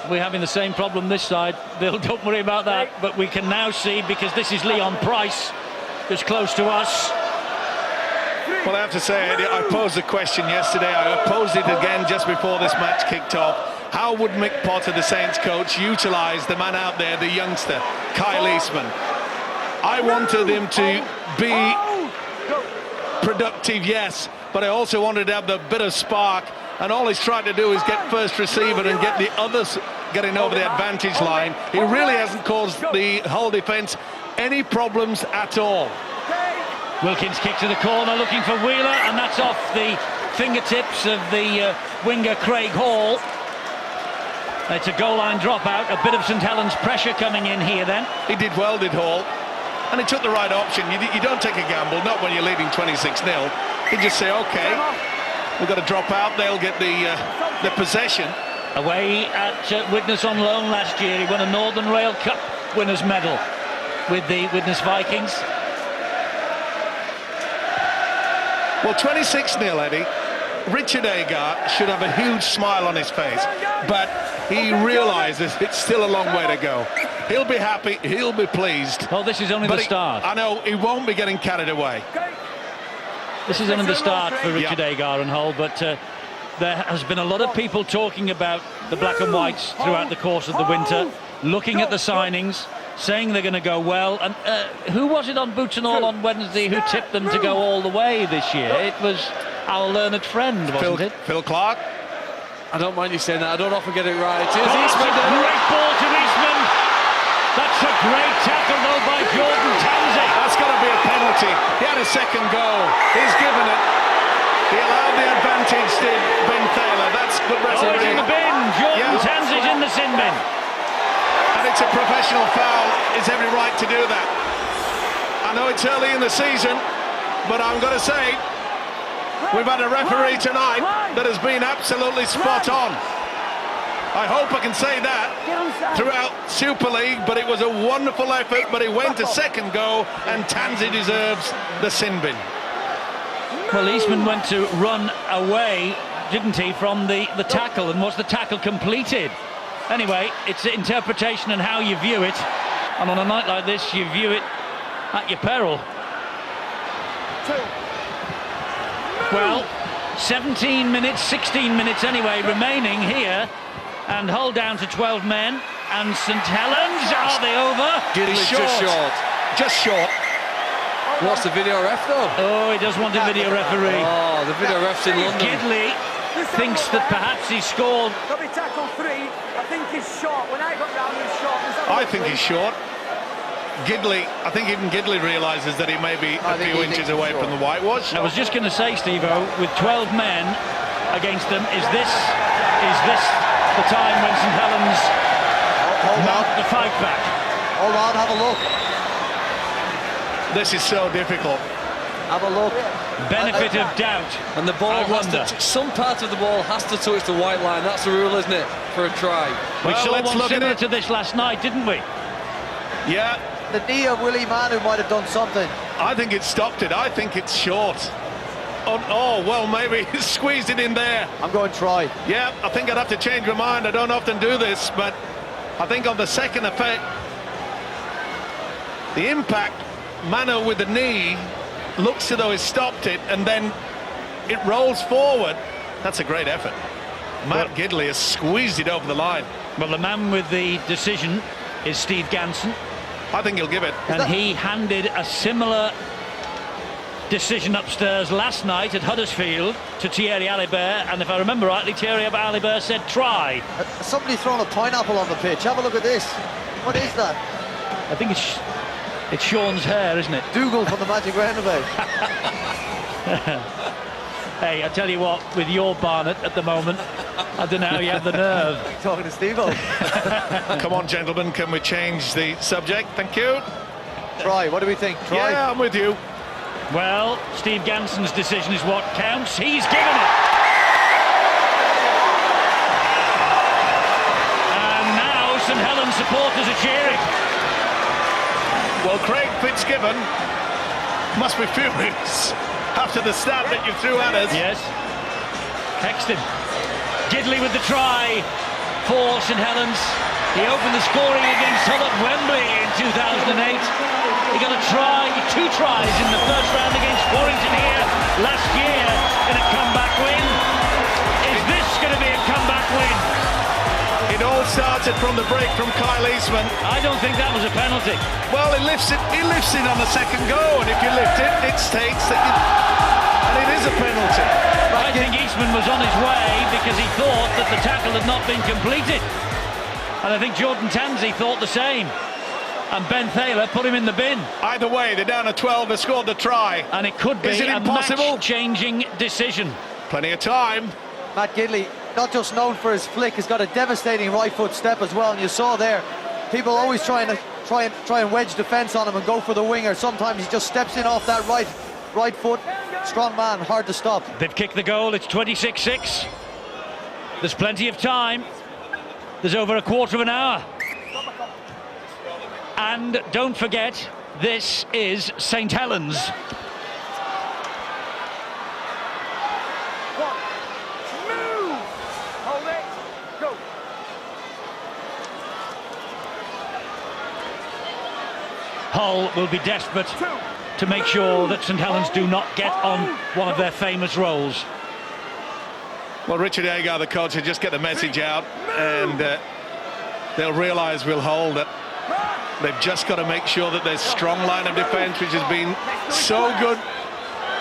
we're having the same problem this side. Bill, don't worry about that. But we can now see, because this is Leon Price, who's close to us. Well, I have to say, Eddie, I posed the question yesterday. I posed it again just before this match kicked off. how would Mick Potter, the Saints coach, utilise the man out there, the youngster, Kyle Eastman? I wanted him to be productive, yes, but I also wanted to have the bit of spark, and all he's trying to do is get first receiver and get the others getting over the advantage line. He really hasn't caused the whole defence any problems at all. Wilkins kick to the corner, looking for Wheeler, and that's off the fingertips of the winger Craig Hall. It's a goal line dropout, a bit of St. Helens pressure coming in here then. He did well, did Hall, and he took the right option. You don't take a gamble, not when you're leading 26-0. You just say, okay, we've got to drop out, they'll get the possession. Away at Widnes on loan last year, he won a Northern Rail Cup winners medal with the Widnes Vikings. Well, 26-0, Eddie. Richard Agar should have a huge smile on his face, but he realises it's still a long way to go. He'll be happy, he'll be pleased. Well, this is only the start. I know, he won't be getting carried away. This is only the start for Richard Agar and Hull, but there has been a lot of people talking about the black and whites throughout the course of the winter, looking at the signings, saying they're going to go well. And who was it on Boots and All on Wednesday who tipped them to go all the way this year? It was our learned friend, wasn't it? Phil Clark. I don't mind you saying that. I don't often get it right. It is Oh, Eastman. that's a great ball to Eastman. That's a great tackle, though, by Jordan Tansey. That's got to be a penalty. He had a second goal. He's given it. He allowed the advantage to Ben Thaler. That's good Oh, refereeing. it's in the bin. Jordan Tansey's in the sin bin. And it's a professional foul. It's every right to do that. I know it's early in the season, but I'm going to say we've had a referee tonight that has been absolutely spot on. I hope I can say that throughout Super League, but it was a wonderful effort, but he went to second goal, and Tansey deserves the sin bin. Well, Eastman went to run away, didn't he, from the tackle, and was the tackle completed? Anyway, it's interpretation and how you view it, and on a night like this, you view it at your peril. Well, 17 minutes, 16 minutes anyway, remaining here, and Hull down to 12 men, and St. Helens, are they over? Gidley's just short. Just short. What's the video ref though? Oh, he does want a video referee. Oh, the video ref's in London. Gidley thinks that perhaps he scored. Got me tackle 3. I think he's short. When I got round, he's short. I think he's short. Gidley, I think even Gidley realises that he may be a few inches away from the whitewash. I was just going to say, Steve-O, with 12 men against them, is this the time when St. Helens mount the fight back? Hold on, have a look. This is so difficult. Have a look. Benefit of doubt. And the ball I has wonder. to, some part of the ball has to touch the white line. That's the rule, isn't it, for a try? We Well, saw let's one look at similar it. to this last night, didn't we? Yeah, The knee of Willie Manu might have done something. I think it stopped it. I think it's short. Oh, well, maybe he squeezed it in there. I'm going try. Yeah, I think I'd have to change my mind. I don't often do this, but I think on the second effect, the impact, Manu with the knee, looks as though he stopped it, and then it rolls forward. That's a great effort. Matt Gidley has squeezed it over the line. Well, the man with the decision is Steve Ganson, I think he'll give it. and he handed a similar decision upstairs last night at Huddersfield to Thierry Alibert, and if I remember rightly, Thierry Alibert said try. Somebody's thrown a pineapple on the pitch. Have a look at this. What is that? I think it's Sean's hair, isn't it? Dougal from the Magic Roundabout. Hey, I tell you what, with your Barnett at the moment, I don't know how you have the nerve. Talking to Steve-O. Come on, gentlemen, can we change the subject? Thank you. Try. What do we think? Try. Yeah, I'm with you. Well, Steve Ganson's decision is what counts. He's given it. And now St. Helens supporters are cheering. Well, Craig Fitzgibbon must be furious after the stab that you threw at us. Yes. Hexton. Gidley with the try for St. Helens. He opened the scoring against Hull at Wembley in 2008. He got a try, 2 tries in the first round against Warrington here last year in a comeback win. Is this going to be a comeback win? well started from the break from Kyle Eastman. I don't think that was a penalty. Well, he lifts it on the second go, and if you lift it, it states that and it is a penalty. I think Eastman was on his way because he thought that the tackle had not been completed. And I think Jordan Tansey thought the same. And Ben Thaler put him in the bin. Either way, they're down at 12, they scored the try. And it could be Is it a impossible? match-changing decision. Plenty of time. Matt Gidley, not just known for his flick, has got a devastating right foot step as well, and you saw there, people always try and wedge defence on him and go for the winger. Sometimes he just steps in off that right foot. Strong man, hard to stop. They've kicked the goal, it's 26-6. There's plenty of time. There's over a quarter of an hour. And don't forget, this is St. Helens. Hull will be desperate to make sure that St. Helens do not get on one of their famous rolls. Well, Richard Agar, the coach, will just get the message out, and they'll realise with Hull that they've just got to make sure that there's strong line of defence, which has been so good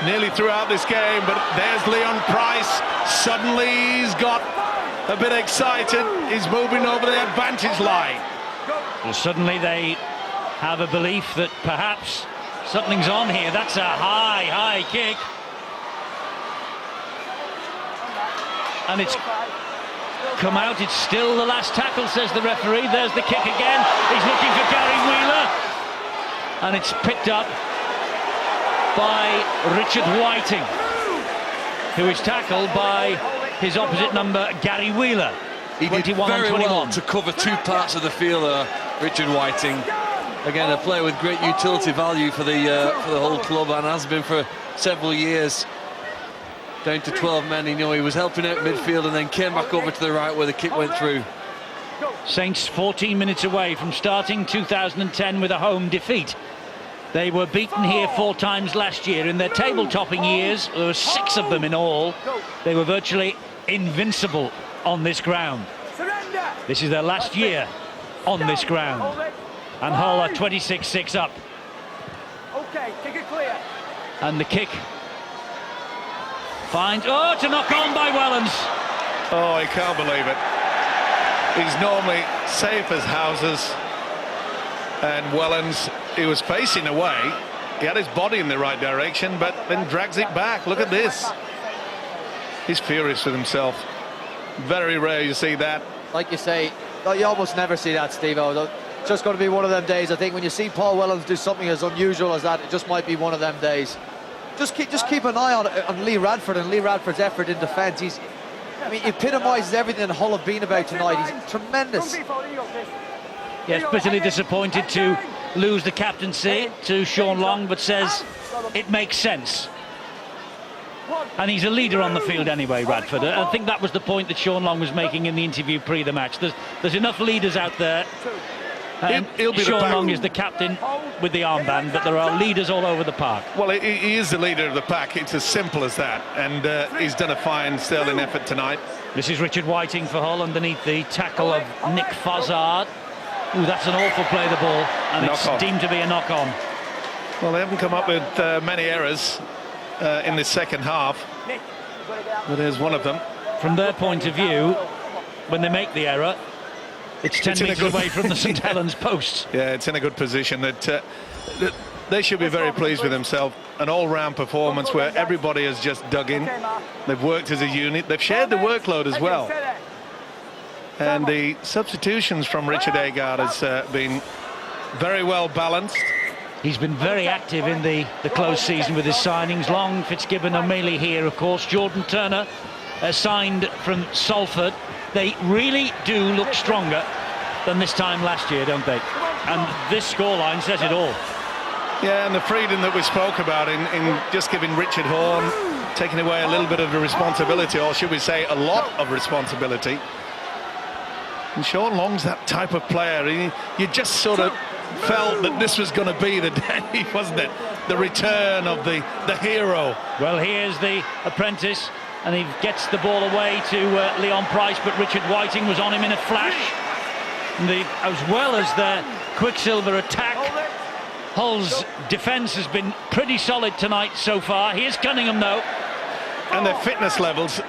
nearly throughout this game. But there's Leon Price. Suddenly he's got a bit excited. He's moving over the advantage line. Well, suddenly they have a belief that perhaps something's on here. That's a high kick. And it's come out. It's still the last tackle, says the referee. There's the kick again. He's looking for Gary Wheeler. And it's picked up by Richard Whiting, who is tackled by his opposite number, Gary Wheeler. He did very well to cover two parts of the field there, Richard Whiting. Again, a player with great utility value for the whole club, and has been for several years. Down to 12 men, he was helping out midfield and then came back over to the right where the kick went through. Saints 14 minutes away from starting 2010 with a home defeat. They were beaten here 4 times last year. In their table-topping years, there were 6 of them in all. They were virtually invincible on this ground. This is their last year on this ground. And Hull are 26-6 up. Okay, kick it clear. And the kick finds... Oh, it's a knock-on by Wellens. Oh, I can't believe it. He's normally safe as houses. And Wellens, he was facing away. He had his body in the right direction, but then drags it back. Look at this. He's furious with himself. Very rare you see that. Like you say, you almost never see that, Steve-O. It's just going to be one of them days. I think when you see Paul Wellens do something as unusual as that, it just might be one of them days. Just keep an eye on Lee Radford and Lee Radford's effort in defence. He epitomises everything that Hull have been about tonight. He's tremendous. Yes, bitterly disappointed to lose the captaincy to Sean Long, but says it makes sense. And he's a leader on the field anyway, Radford. I think that was the point that Sean Long was making in the interview pre the match. There's enough leaders out there. He'll be Sean Long is the captain with the armband, but there are leaders all over the park. Well, he is the leader of the pack. It's as simple as that. And he's done a fine sterling effort tonight. This is Richard Whiting for Hull underneath the tackle of Nick Fozzard. Ooh, that's an awful play, the ball. And it's deemed to be a knock-on. Well, they haven't come up with many errors in this second half. But there's one of them. From their point of view, when they make the error, it's 10 metres away from the St. Helens posts. Yeah, it's in a good position. That they should be very pleased with themselves. An all-round performance where everybody has just dug in. They've worked as a unit. They've shared the workload as well. And the substitutions from Richard Agar has been very well balanced. He's been very active in the close season with his signings. Long, Fitzgibbon, O'Malley here, of course. Jordan Turner signed from Salford. They really do look stronger than this time last year, don't they? And this scoreline says it all. Yeah, and the freedom that we spoke about in just giving Richard Horne, taking away a little bit of the responsibility, or should we say a lot of responsibility. And Sean Long's that type of player. You just sort of felt that this was going to be the day, wasn't it? The return of the hero. Well, here's the apprentice, and he gets the ball away to Leon Price, but Richard Whiting was on him in a flash. as well as their Quicksilver attack. Hull's defence has been pretty solid tonight so far. Here's Cunningham though. And their fitness levels,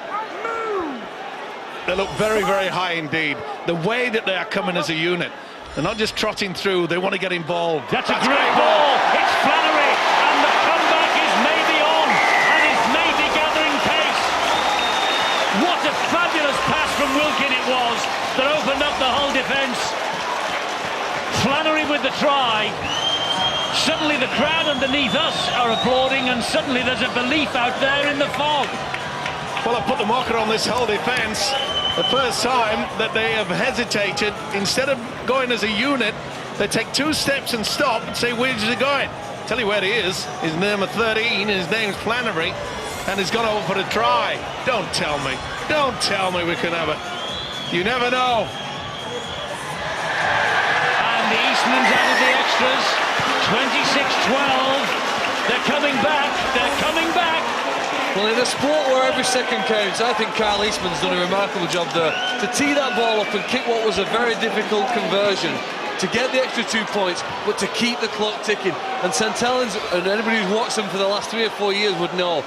they look very, very high indeed. The way that they are coming as a unit, they're not just trotting through, they want to get involved. That's a great ball. It's Flannery, and the comeback is maybe on, and is maybe gathering pace. What a fabulous pass from Wilkin it was that opened up the Hull defence. Flannery with the try. Suddenly the crowd underneath us are applauding, and suddenly there's a belief out there in the fog. Well, I put the marker on this whole defence. The first time that they have hesitated, instead of going as a unit, they take 2 steps and stop and say, where's he going? Tell you where he is. His number 13, his name's Flannery, and he's gone over for a try. Don't tell me we can have it. You never know. And the Eastman's added the extras. 26-12. They're coming back. Well, in a sport where every second counts, I think Kyle Eastman's done a remarkable job there to tee that ball up and kick what was a very difficult conversion, to get the extra 2 points, but to keep the clock ticking. And St. Helens, and anybody who's watched them for the last 3 or 4 years would know,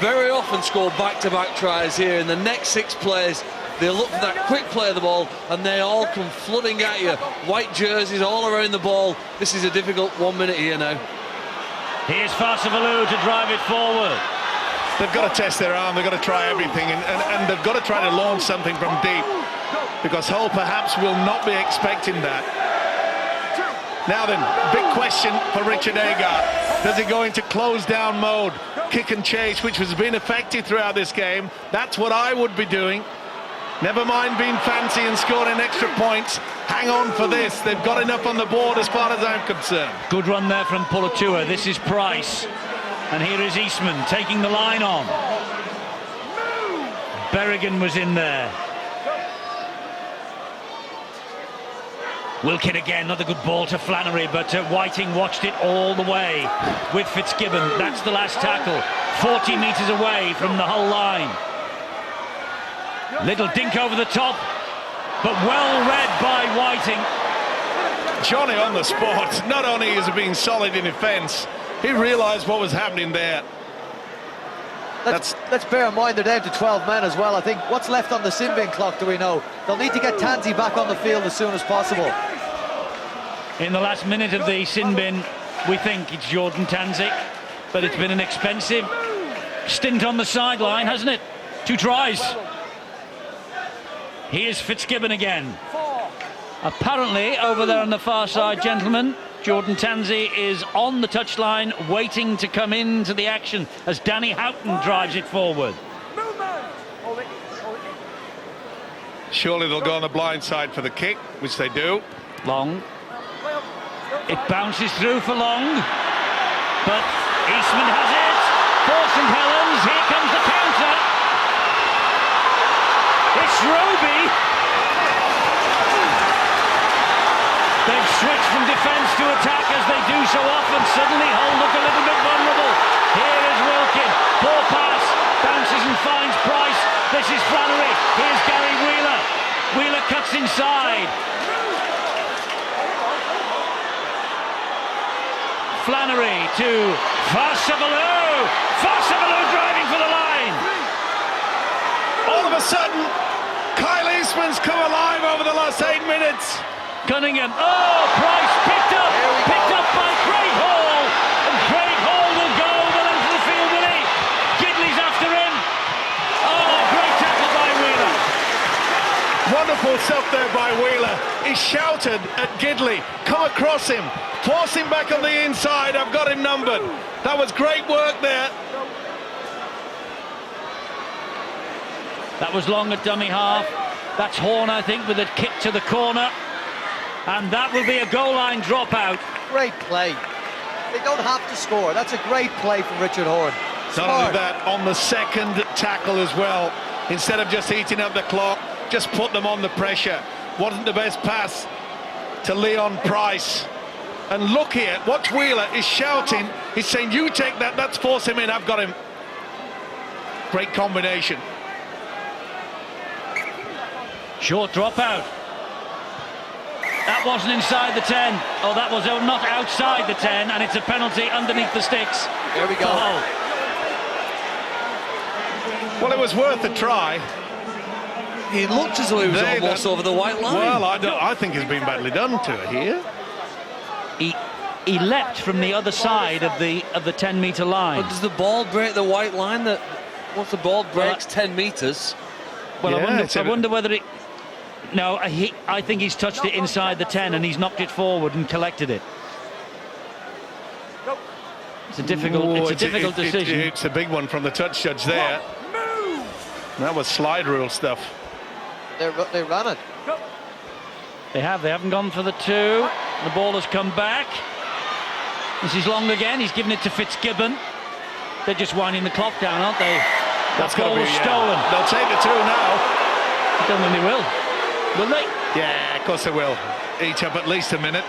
very often score back-to-back tries here. In the next 6 plays, they look for that quick play of the ball, and they all come flooding at you. White jerseys all around the ball. This is a difficult 1 minute here now. Here's Farsavalu to drive it forward. They've got to test their arm, they've got to try everything, and they've got to try to launch something from deep, because Hull perhaps will not be expecting that. Now then, big question for Richard Agard. Does he go into close-down mode, kick and chase, which has been effective throughout this game? That's what I would be doing. Never mind being fancy and scoring extra points. Hang on for this. They've got enough on the board as far as I'm concerned. Good run there from Pulatua. This is Price. And here is Eastman taking the line on. Berrigan was in there. Wilkin again, another good ball to Flannery, but Whiting watched it all the way with Fitzgibbon. That's the last tackle. 40 metres away from the Hull line. Little dink over the top, but well read by Whiting. Johnny on the spot. Not only is he being solid in defence, he realised what was happening there. Let's bear in mind they're down to 12 men as well. I think what's left on the sin bin clock, do we know? They'll need to get Tansey back on the field as soon as possible. In the last minute of the sin bin, we think it's Jordan Tansey, but it's been an expensive stint on the sideline, hasn't it? 2 tries. Here's Fitzgibbon again. Apparently, over there on the far side, gentlemen, Jordan Tansey is on the touchline, waiting to come into the action as Danny Houghton drives it forward. Surely they'll go on the blind side for the kick, which they do. Long. It bounces through for Long, but Eastman has it for St. Helens. Here comes the counter. It's Roby. They've switched from defence to attack as they do so often. Suddenly Hull look a little bit vulnerable. Here is Wilkin. Poor pass. Bounces and finds Price. This is Flannery. Here's Gary Wheeler. Wheeler cuts inside. Flannery to Farsavalu. Farsavalu driving for the line. All of a sudden, Kyle Eastman's come alive over the last 8 minutes. Cunningham. Oh, Price picked up by Craig Hall. And Craig Hall will go the length of the field, will he? Gidley's after him. Oh, great tackle by Wheeler. Wonderful stuff there by Wheeler. He shouted at Gidley, come across him, force him back on the inside, I've got him numbered. That was great work there. That was Long at dummy half. That's Horn, I think, with a kick to the corner. And that will be a goal line dropout. Great play. They don't have to score. That's a great play from Richard Horn. Not only that, on the second tackle as well. Instead of just eating up the clock, just put them on the pressure. Wasn't the best pass to Leon Price. And look here, watch Wheeler, he's shouting. He's saying, you take that, let's force him in, I've got him. Great combination. Short dropout. that wasn't inside the 10. Oh, that was not outside the 10, and it's a penalty underneath the sticks. There we go. For Hull. Well, it was worth a try. He looked as though he was almost over the white line. Well, I think he's been badly done to it here. He leapt from the other side of the 10-metre line. But does the ball break the white line? That once the ball breaks 10 metres? Well, Yeah, I wonder whether it... No, I think he's touched it inside the 10 and he's knocked it forward and collected it. It's a difficult decision. It's a big one from the touch judge there. That was slide rule stuff. They ran it. They haven't gone for the 2. The ball has come back. This is Long again. He's given it to Fitzgibbon. They're just winding the clock down, aren't they? That ball was stolen. They'll take the 2 now. I don't think they will. Will they? Yeah, of course they will. Each up at least a minute.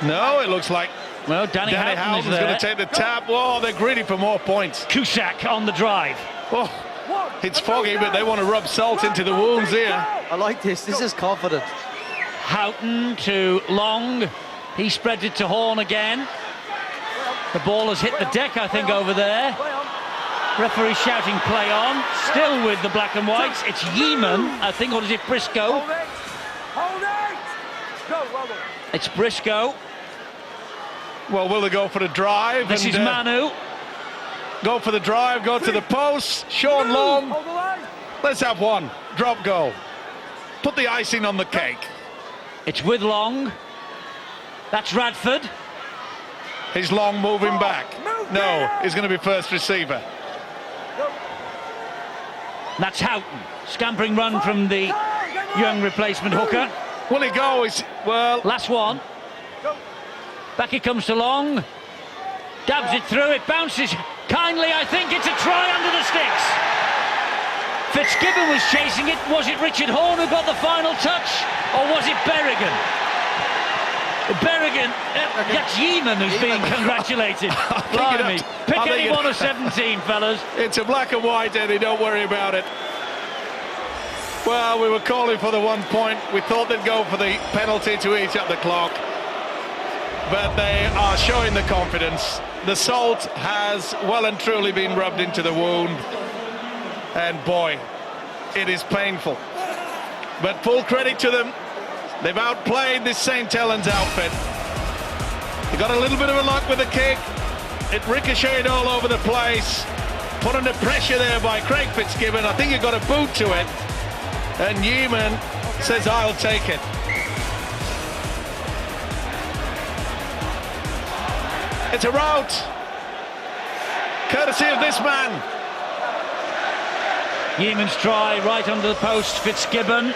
No, it looks like Well, Danny Houghton's Houghton's going to take the tap. Whoa, they're greedy for more points. Cusack on the drive. Oh, it's foggy, but they want to rub salt into the wounds here. I like this. This is confident. Houghton to Long. He spreads it to Horn again. The ball has hit the deck, I think, over there. Referee shouting play on. Still with the black and whites. It's Yeeman, I think, or is it Briscoe? Hold it! Go, well done. It's Briscoe. Well, will they go for the drive? This is Manu. Go for the drive, go to the post. Sean Long. Hold the line. Let's have one. Drop goal. Put the icing on the cake. It's with Long. That's Radford. Is Long moving back? No, he's going to be first receiver. That's Houghton. Scampering run from the young replacement hooker. Will he go? Well, Last one. Back it comes to Long. Dabs it through. It bounces kindly. I think it's a try under the sticks. Fitzgibbon was chasing it. Was it Richard Horn who got the final touch? Or was it Berrigan? Berrigan, that's Yeeman who's being congratulated. Blimey. Pick any one of 17, fellas. it's a black and white, Eddie, don't worry about it. Well, we were calling for the 1 point. We thought they'd go for the penalty to each up the clock. But they are showing the confidence. The salt has well and truly been rubbed into the wound. And boy, it is painful. But full credit to them. They've outplayed this St. Helens outfit. They got a little bit of a luck with the kick. It ricocheted all over the place. Put under pressure there by Craig Fitzgibbon. I think he got a boot to it. And Yeeman says, I'll take it. It's a rout. Courtesy of this man. Yeeman's try right under the post. Fitzgibbon.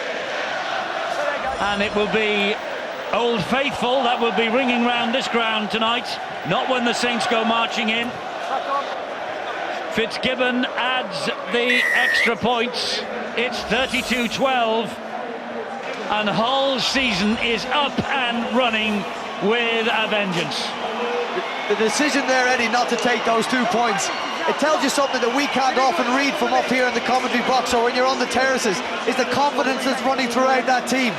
And it will be Old Faithful that will be ringing round this ground tonight. Not when the Saints go marching in. Fitzgibbon adds the extra points. It's 32-12. And Hull's season is up and running with a vengeance. The decision there, Eddie, not to take those 2 points, it tells you something that we can't often read from up here in the commentary box or when you're on the terraces, is the confidence that's running throughout that team.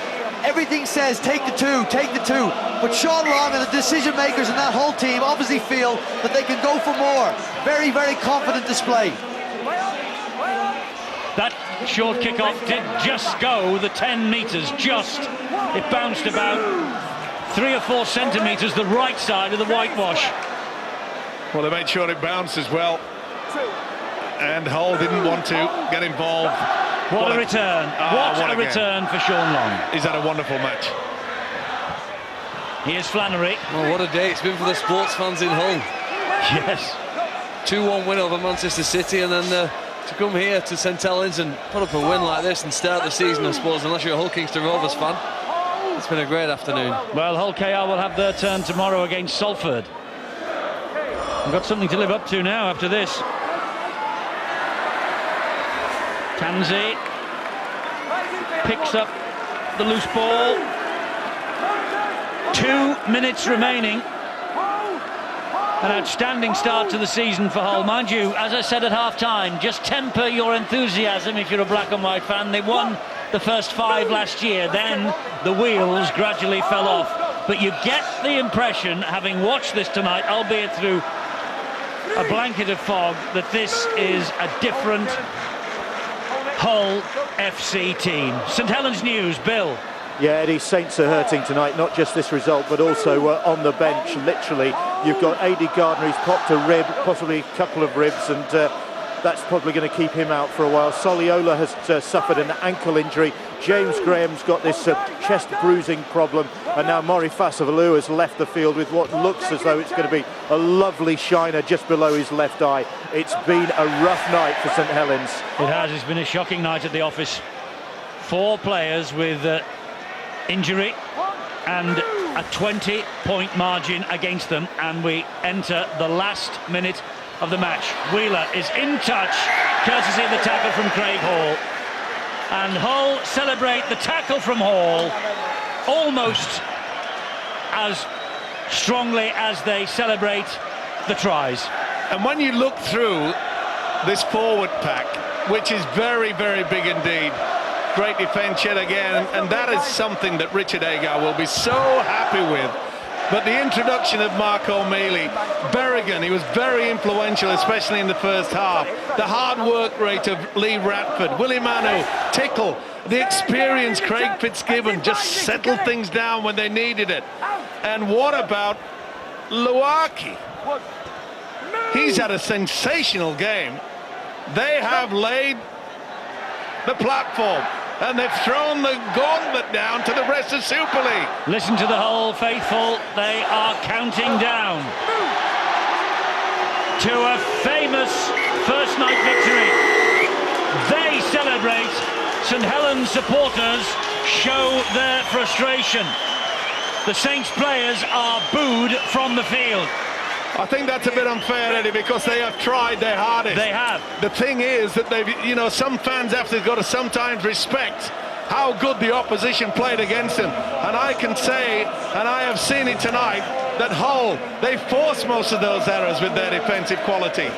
Everything says take the 2, take the 2. But Sean Long and the decision makers and that whole team obviously feel that they can go for more. Very, very confident display. That short kick-off did just go the 10 metres, just. It bounced about 3 or 4 centimetres the right side of the whitewash. Well, they made sure it bounced as well. And Hull didn't want to get involved. What a return. What a return for Sean Long. He's had a wonderful match. Here's Flannery. Well, what a day it's been for the sports fans in Hull. Yes. 2-1 win over Manchester City, and then to come here to St. Helens and put up a win like this and start the season, I suppose, unless you're a Hull Kingston Rovers fan. It's been a great afternoon. Well, Hull KR will have their turn tomorrow against Salford. We've got something to live up to now after this. Tansey picks up the loose ball. 2 minutes remaining. An outstanding start to the season for Hull. Mind you, as I said at half-time, just temper your enthusiasm if you're a black and white fan. They won the first 5 last year. Then the wheels gradually fell off. But you get the impression, having watched this tonight, albeit through a blanket of fog, that this is a different Hull FC team. St Helens News, Bill. Yeah, Eddie, Saints are hurting tonight, not just this result, but also on the bench. Literally, you've got Adi Gardner, he's popped a rib, possibly a couple of ribs, and that's probably going to keep him out for a while. Soliola has suffered an ankle injury. James Graham's got this chest bruising problem, and now Maury Fasavalu has left the field with what looks as though it's going to be a lovely shiner just below his left eye. It's been a rough night for St Helens. It has. It's been a shocking night at the office. 4 players with injury and a 20-point margin against them, and we enter the last minute of the match. Wheeler is in touch, courtesy of the tackle from Craig Hall. And Hull celebrate the tackle from Hall almost as strongly as they celebrate the tries. And when you look through this forward pack, which is very, very big indeed, great defence yet again, and that is something that Richard Agar will be so happy with. But the introduction of Mark O'Mealy, Berrigan, he was very influential, especially in the first half. The hard work rate of Lee Radford, Willie Manu, Tickle, the experienced Craig Fitzgibbon just settled things down when they needed it. And what about Luaki? He's had a sensational game. They have laid the platform, and they've thrown the gauntlet down to the rest of Super League. Listen to the Hull faithful. They are counting down to a famous first night victory. They celebrate. St Helens supporters show their frustration. The Saints players are booed from the field. I think that's a bit unfair, Eddie, because they have tried their hardest. They have. The thing is that they've, some fans have got to sometimes respect how good the opposition played against them. And I can say, and I have seen it tonight, that Hull, they forced most of those errors with their defensive quality.